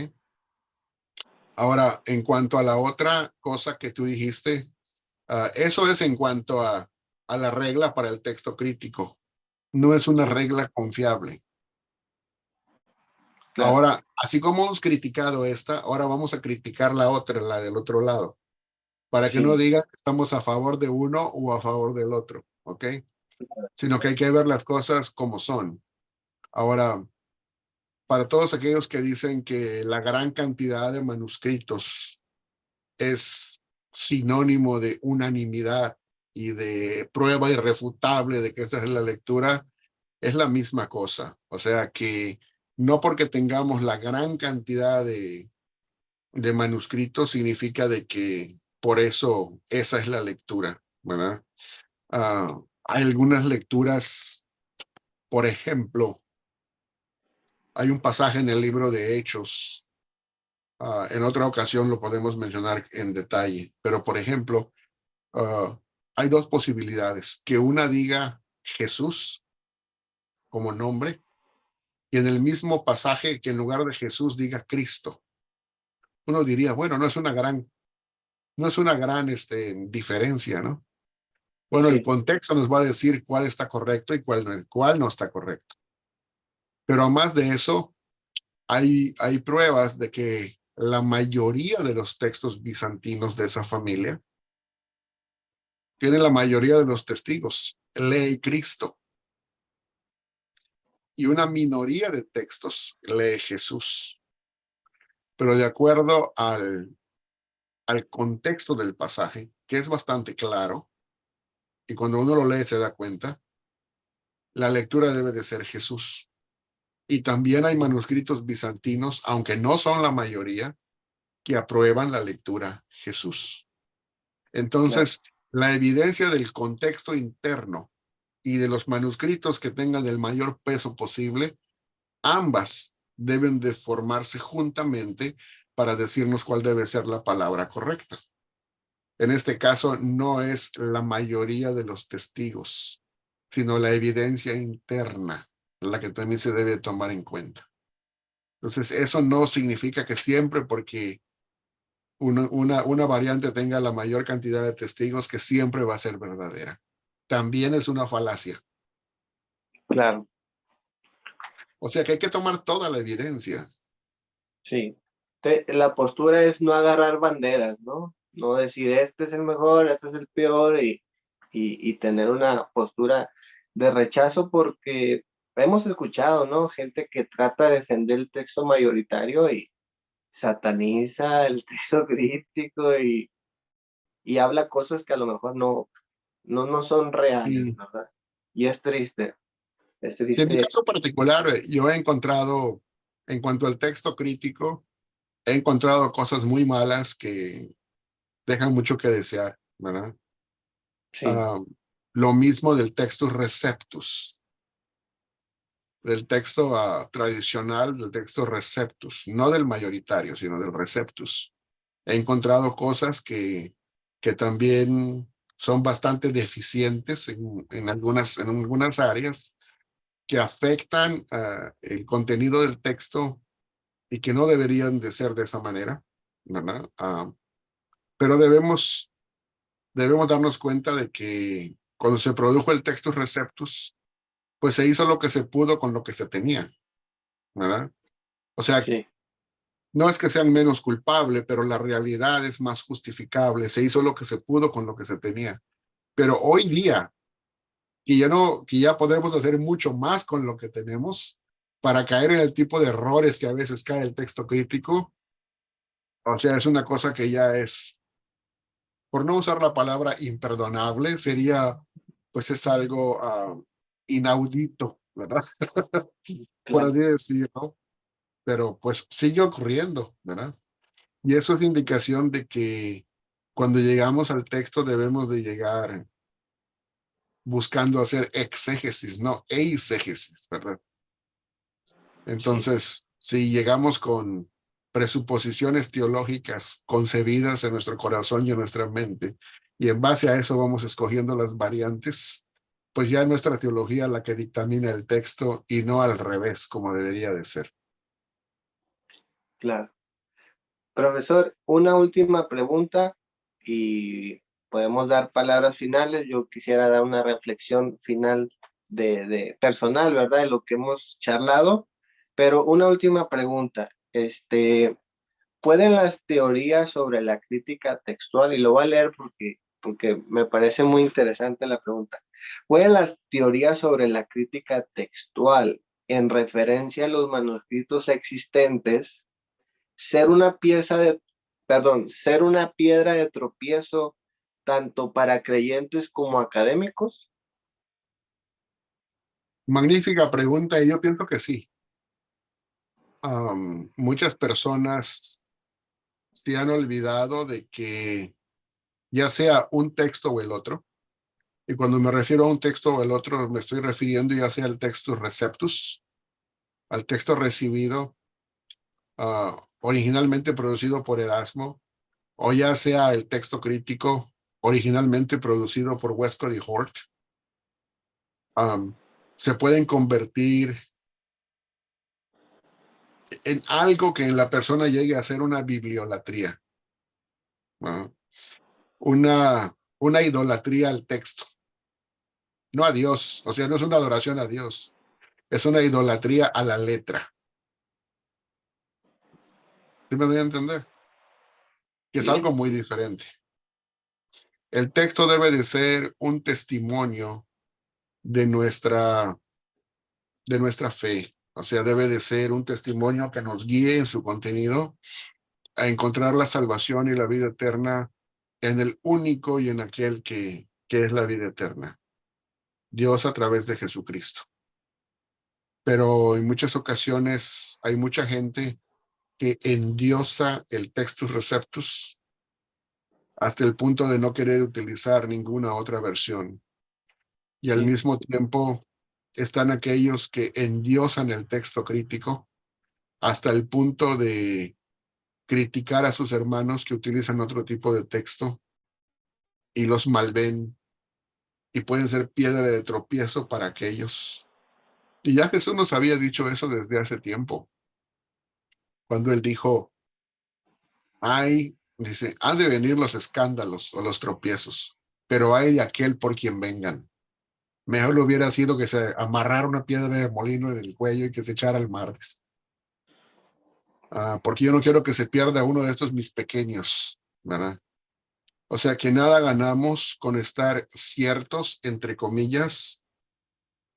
Ahora, en cuanto a la otra cosa que tú dijiste, eso es en cuanto a la regla para el texto crítico. No es una sí, regla confiable. claro, Ahora, así como hemos criticado esta, ahora vamos a criticar la otra, la del otro lado, para que no sí, digan que estamos a favor de uno o a favor del otro, ¿ok? Sino que hay que ver las cosas como son. Ahora, para todos aquellos que dicen que la gran cantidad de manuscritos es sinónimo de unanimidad y de prueba irrefutable de que esa es la lectura, es la misma cosa. O sea que no porque tengamos la gran cantidad de manuscritos significa de que por eso esa es la lectura, ¿verdad? Hay algunas lecturas, por ejemplo, hay un pasaje en el libro de Hechos, en otra ocasión lo podemos mencionar en detalle, pero por ejemplo, hay dos posibilidades, que una diga Jesús como nombre y en el mismo pasaje que en lugar de Jesús diga Cristo. Uno diría, bueno, no es una gran diferencia, ¿no? Bueno, el sí, contexto nos va a decir cuál está correcto y cuál no está correcto. Pero además de eso, hay pruebas de que la mayoría de los textos bizantinos de esa familia tienen la mayoría de los testigos, lee Cristo, y una minoría de textos lee Jesús. Pero de acuerdo al contexto del pasaje, que es bastante claro, y cuando uno lo lee se da cuenta, la lectura debe de ser Jesús. Y también hay manuscritos bizantinos, aunque no son la mayoría, que aprueban la lectura Jesús. claro, Entonces, la evidencia del contexto interno y de los manuscritos que tengan el mayor peso posible, ambas deben de formarse juntamente para decirnos cuál debe ser la palabra correcta. En este caso, no es la mayoría de los testigos, sino la evidencia interna, la que también se debe tomar en cuenta. Entonces, eso no significa que siempre porque una variante tenga la mayor cantidad de testigos, que siempre va a ser verdadera. También es una falacia. claro, O sea que hay que tomar toda la evidencia. sí. La postura es no agarrar banderas, ¿no? No decir, este es el mejor, este es el peor, y tener una postura de rechazo porque hemos escuchado, ¿no? Gente que trata de defender el texto mayoritario y sataniza el texto crítico y habla cosas que a lo mejor no son reales, Y, ¿verdad? Y es sí, en mi triste, caso particular, yo he encontrado, en cuanto al texto crítico, he encontrado cosas muy malas que dejan mucho que desear, ¿verdad? sí, Ah, lo mismo del textus receptus, del texto tradicional, del texto receptus, no del mayoritario, sino del receptus. He encontrado cosas que también son bastante deficientes en algunas áreas que afectan el contenido del texto y que no deberían de ser de esa manera, ¿verdad? Pero debemos darnos cuenta de que cuando se produjo el textus receptus, pues se hizo lo que se pudo con lo que se tenía, ¿verdad? O sea, sí, no es que sean menos culpables, pero la realidad es más justificable. Se hizo lo que se pudo con lo que se tenía. Pero hoy día, que ya no, que ya podemos hacer mucho más con lo que tenemos para caer en el tipo de errores que a veces cae el texto crítico, o sea, es una cosa que ya es, por no usar la palabra imperdonable, sería, pues es algo inaudito, ¿verdad? Por claro. así decirlo, pero pues sigue ocurriendo, ¿verdad? Y eso es indicación de que cuando llegamos al texto debemos de llegar buscando hacer exégesis, no eisegesis, ¿verdad? Sí, Entonces, si llegamos con presuposiciones teológicas concebidas en nuestro corazón y en nuestra mente, y en base a eso vamos escogiendo las variantes, pues ya es nuestra teología la que dictamina el texto y no al revés, como debería de ser. claro. Profesor, una última pregunta y podemos dar palabras finales. Yo quisiera dar una reflexión final de personal, ¿verdad? De lo que hemos charlado, pero una última pregunta. ¿Pueden las teorías sobre la crítica textual, y lo voy a leer porque me parece muy interesante la pregunta, ¿pueden las teorías sobre la crítica textual en referencia a los manuscritos existentes ser una ser una piedra de tropiezo tanto para creyentes como académicos? Magnífica pregunta y yo pienso que sí. Muchas personas se han olvidado de que ya sea un texto o el otro, y cuando me refiero a un texto o el otro, me estoy refiriendo ya sea al texto receptus, al texto recibido, originalmente producido por Erasmo, o ya sea el texto crítico, originalmente producido por Westcott y Hort, se pueden convertir en algo que en la persona llegue a ser una bibliolatría, ¿no? Una idolatría al texto, no a Dios, o sea, no es una adoración a Dios, es una idolatría a la letra. ¿Sí me doy a entender? Que es Sí, algo muy diferente. El texto debe de ser un testimonio de de nuestra fe. O sea, debe de ser un testimonio que nos guíe en su contenido a encontrar la salvación y la vida eterna en el único y en aquel que es la vida eterna, Dios a través de Jesucristo. Pero en muchas ocasiones hay mucha gente que endiosa el Textus Receptus hasta el punto de no querer utilizar ninguna otra versión. Y al sí, mismo tiempo están aquellos que endiosan el texto crítico hasta el punto de criticar a sus hermanos que utilizan otro tipo de texto y los malven y pueden ser piedra de tropiezo para aquellos. Y ya Jesús nos había dicho eso desde hace tiempo, cuando él dijo, dice, han de venir los escándalos o los tropiezos, pero hay de aquel por quien vengan. Mejor le hubiera sido que se amarrara una piedra de molino en el cuello y que se echara al mar. Porque yo no quiero que se pierda uno de estos mis pequeños, ¿verdad? O sea que nada ganamos con estar ciertos, entre comillas,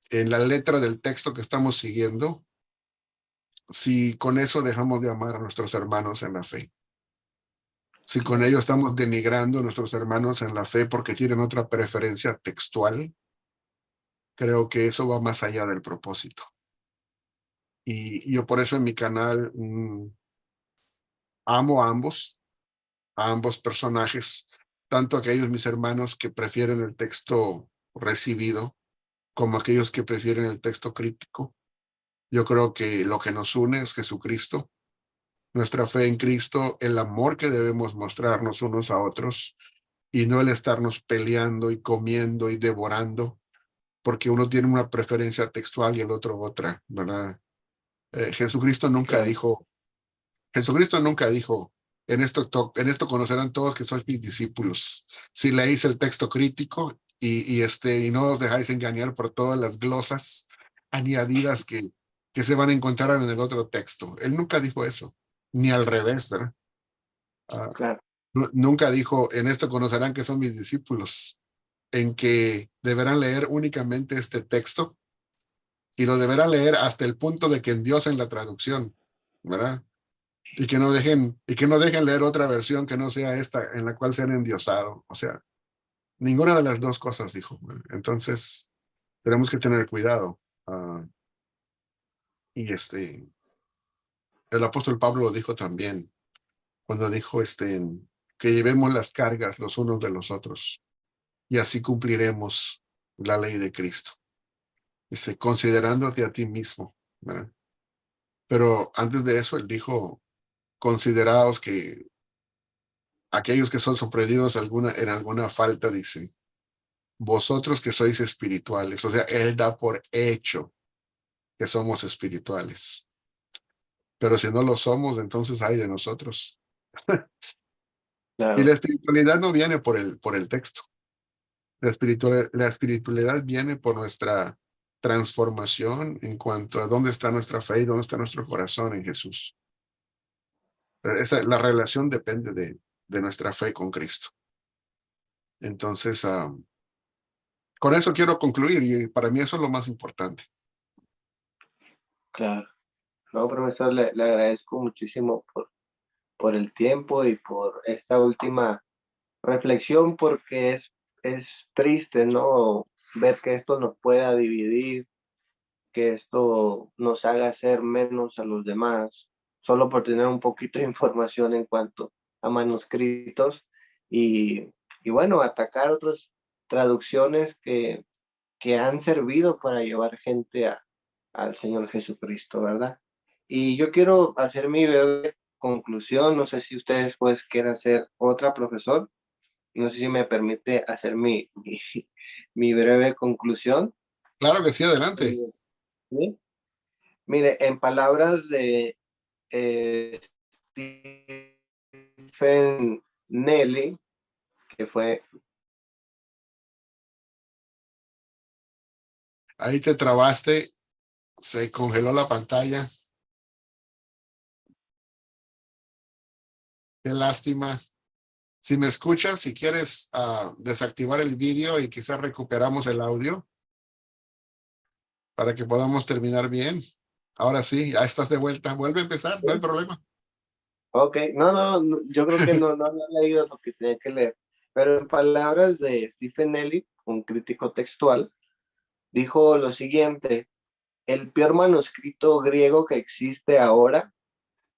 en la letra del texto que estamos siguiendo, si con eso dejamos de amar a nuestros hermanos en la fe. Si con ello estamos denigrando a nuestros hermanos en la fe porque tienen otra preferencia textual, creo que eso va más allá del propósito. Y yo por eso en mi canal amo a ambos personajes, tanto aquellos mis hermanos que prefieren el texto recibido como aquellos que prefieren el texto crítico. Yo creo que lo que nos une es Jesucristo, nuestra fe en Cristo, el amor que debemos mostrarnos unos a otros y no el estarnos peleando y comiendo y devorando, porque uno tiene una preferencia textual y el otro otra, ¿verdad? Claro, Jesucristo nunca dijo, en esto conocerán todos que sois mis discípulos. Si leéis el texto crítico y no os dejáis engañar por todas las glosas añadidas que se van a encontrar en el otro texto. Él nunca dijo eso, ni al revés, ¿verdad? Ah, claro, nunca dijo, en esto conocerán que son mis discípulos, en que deberán leer únicamente este texto y lo deberán leer hasta el punto de que endiosen la traducción, ¿verdad? Y que no dejen leer otra versión que no sea esta en la cual se han endiosado. O sea, ninguna de las dos cosas dijo. Entonces, tenemos que tener cuidado. Y el apóstol Pablo lo dijo también, cuando dijo que llevemos las cargas los unos de los otros y así cumpliremos la ley de Cristo. Dice, considerándote a ti mismo, ¿verdad? Pero antes de eso, él dijo, consideraos que aquellos que son sorprendidos en alguna falta, dice, vosotros que sois espirituales, o sea, él da por hecho que somos espirituales. Pero si no lo somos, entonces hay de nosotros. Y la claro, espiritualidad no viene por el texto. La espiritualidad viene por nuestra transformación en cuanto a dónde está nuestra fe y dónde está nuestro corazón en Jesús. La relación depende de nuestra fe con Cristo. Entonces, con eso quiero concluir y para mí eso es lo más importante. claro. No, profesor, le agradezco muchísimo por el tiempo y por esta última reflexión, porque es triste, ¿no? Ver que esto nos pueda dividir, que esto nos haga ser menos a los demás, solo por tener un poquito de información en cuanto a manuscritos y, y bueno, atacar otras traducciones que han servido para llevar gente al Señor Jesucristo, ¿verdad? Y yo quiero hacer mi breve conclusión, no sé si ustedes pues quieran hacer otra, profesor, no sé si me permite hacer mi breve conclusión. Claro que sí, adelante. Eh, ¿Sí? Mire, en palabras de eh, Stephen Nelly, que fue, Ahí te trabaste, se congeló la pantalla. Qué lástima. Si me escuchas, si quieres desactivar el vídeo y quizás recuperamos el audio para que podamos terminar bien. Ahora sí, ya estás de vuelta. Vuelve a empezar, no hay problema. ok, yo creo que no había leído lo que tenía que leer, pero en palabras de Stephen Nelly, un crítico textual, dijo lo siguiente: el peor manuscrito griego que existe ahora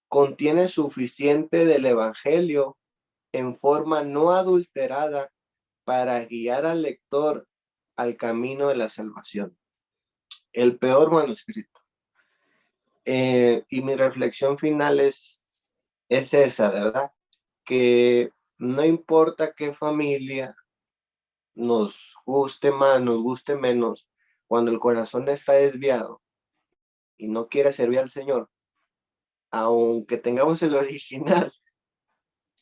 contiene suficiente del Evangelio en forma no adulterada para guiar al lector al camino de la salvación. El peor manuscrito. Y mi reflexión final es esa, ¿verdad? Que no importa qué familia nos guste más, nos guste menos, cuando el corazón está desviado y no quiere servir al Señor, aunque tengamos el original,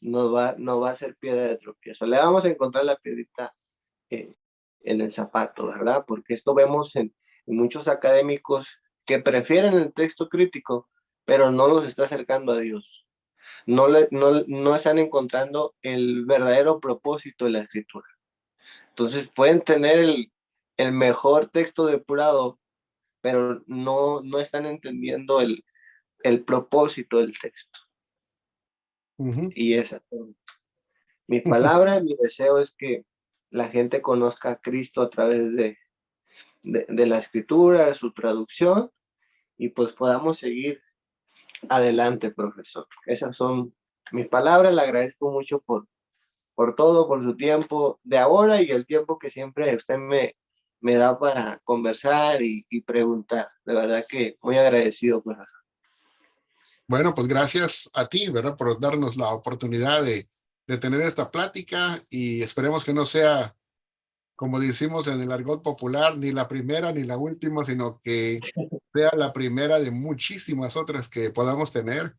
no va a ser piedra de tropiezo. Le vamos a encontrar la piedrita eh, en el zapato, ¿verdad? Porque esto vemos en muchos académicos que prefieren el texto crítico, pero no los está acercando a Dios. No están encontrando el verdadero propósito de la escritura. Entonces pueden tener el mejor texto depurado, pero no están entendiendo el propósito del texto. Y esa es mi palabra. Mi deseo es que la gente conozca a Cristo a través de la escritura, de su traducción, y pues podamos seguir adelante, profesor. Esas son mis palabras. Le agradezco mucho por todo, por su tiempo de ahora y el tiempo que siempre usted me da para conversar y preguntar. De verdad que muy agradecido, profesor. Bueno, pues gracias a ti, ¿verdad? Por darnos la oportunidad de tener esta plática y esperemos que no sea, como decimos en el argot popular, ni la primera ni la última, sino que sea la primera de muchísimas otras que podamos tener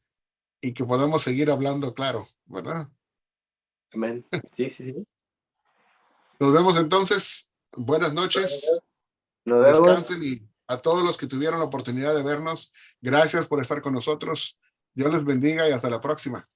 y que podamos seguir hablando claro, ¿verdad? Amén. Sí, sí, sí. Nos vemos entonces. Buenas noches. Nos vemos. Descansen y a todos los que tuvieron la oportunidad de vernos, gracias por estar con nosotros. Dios les bendiga y hasta la próxima.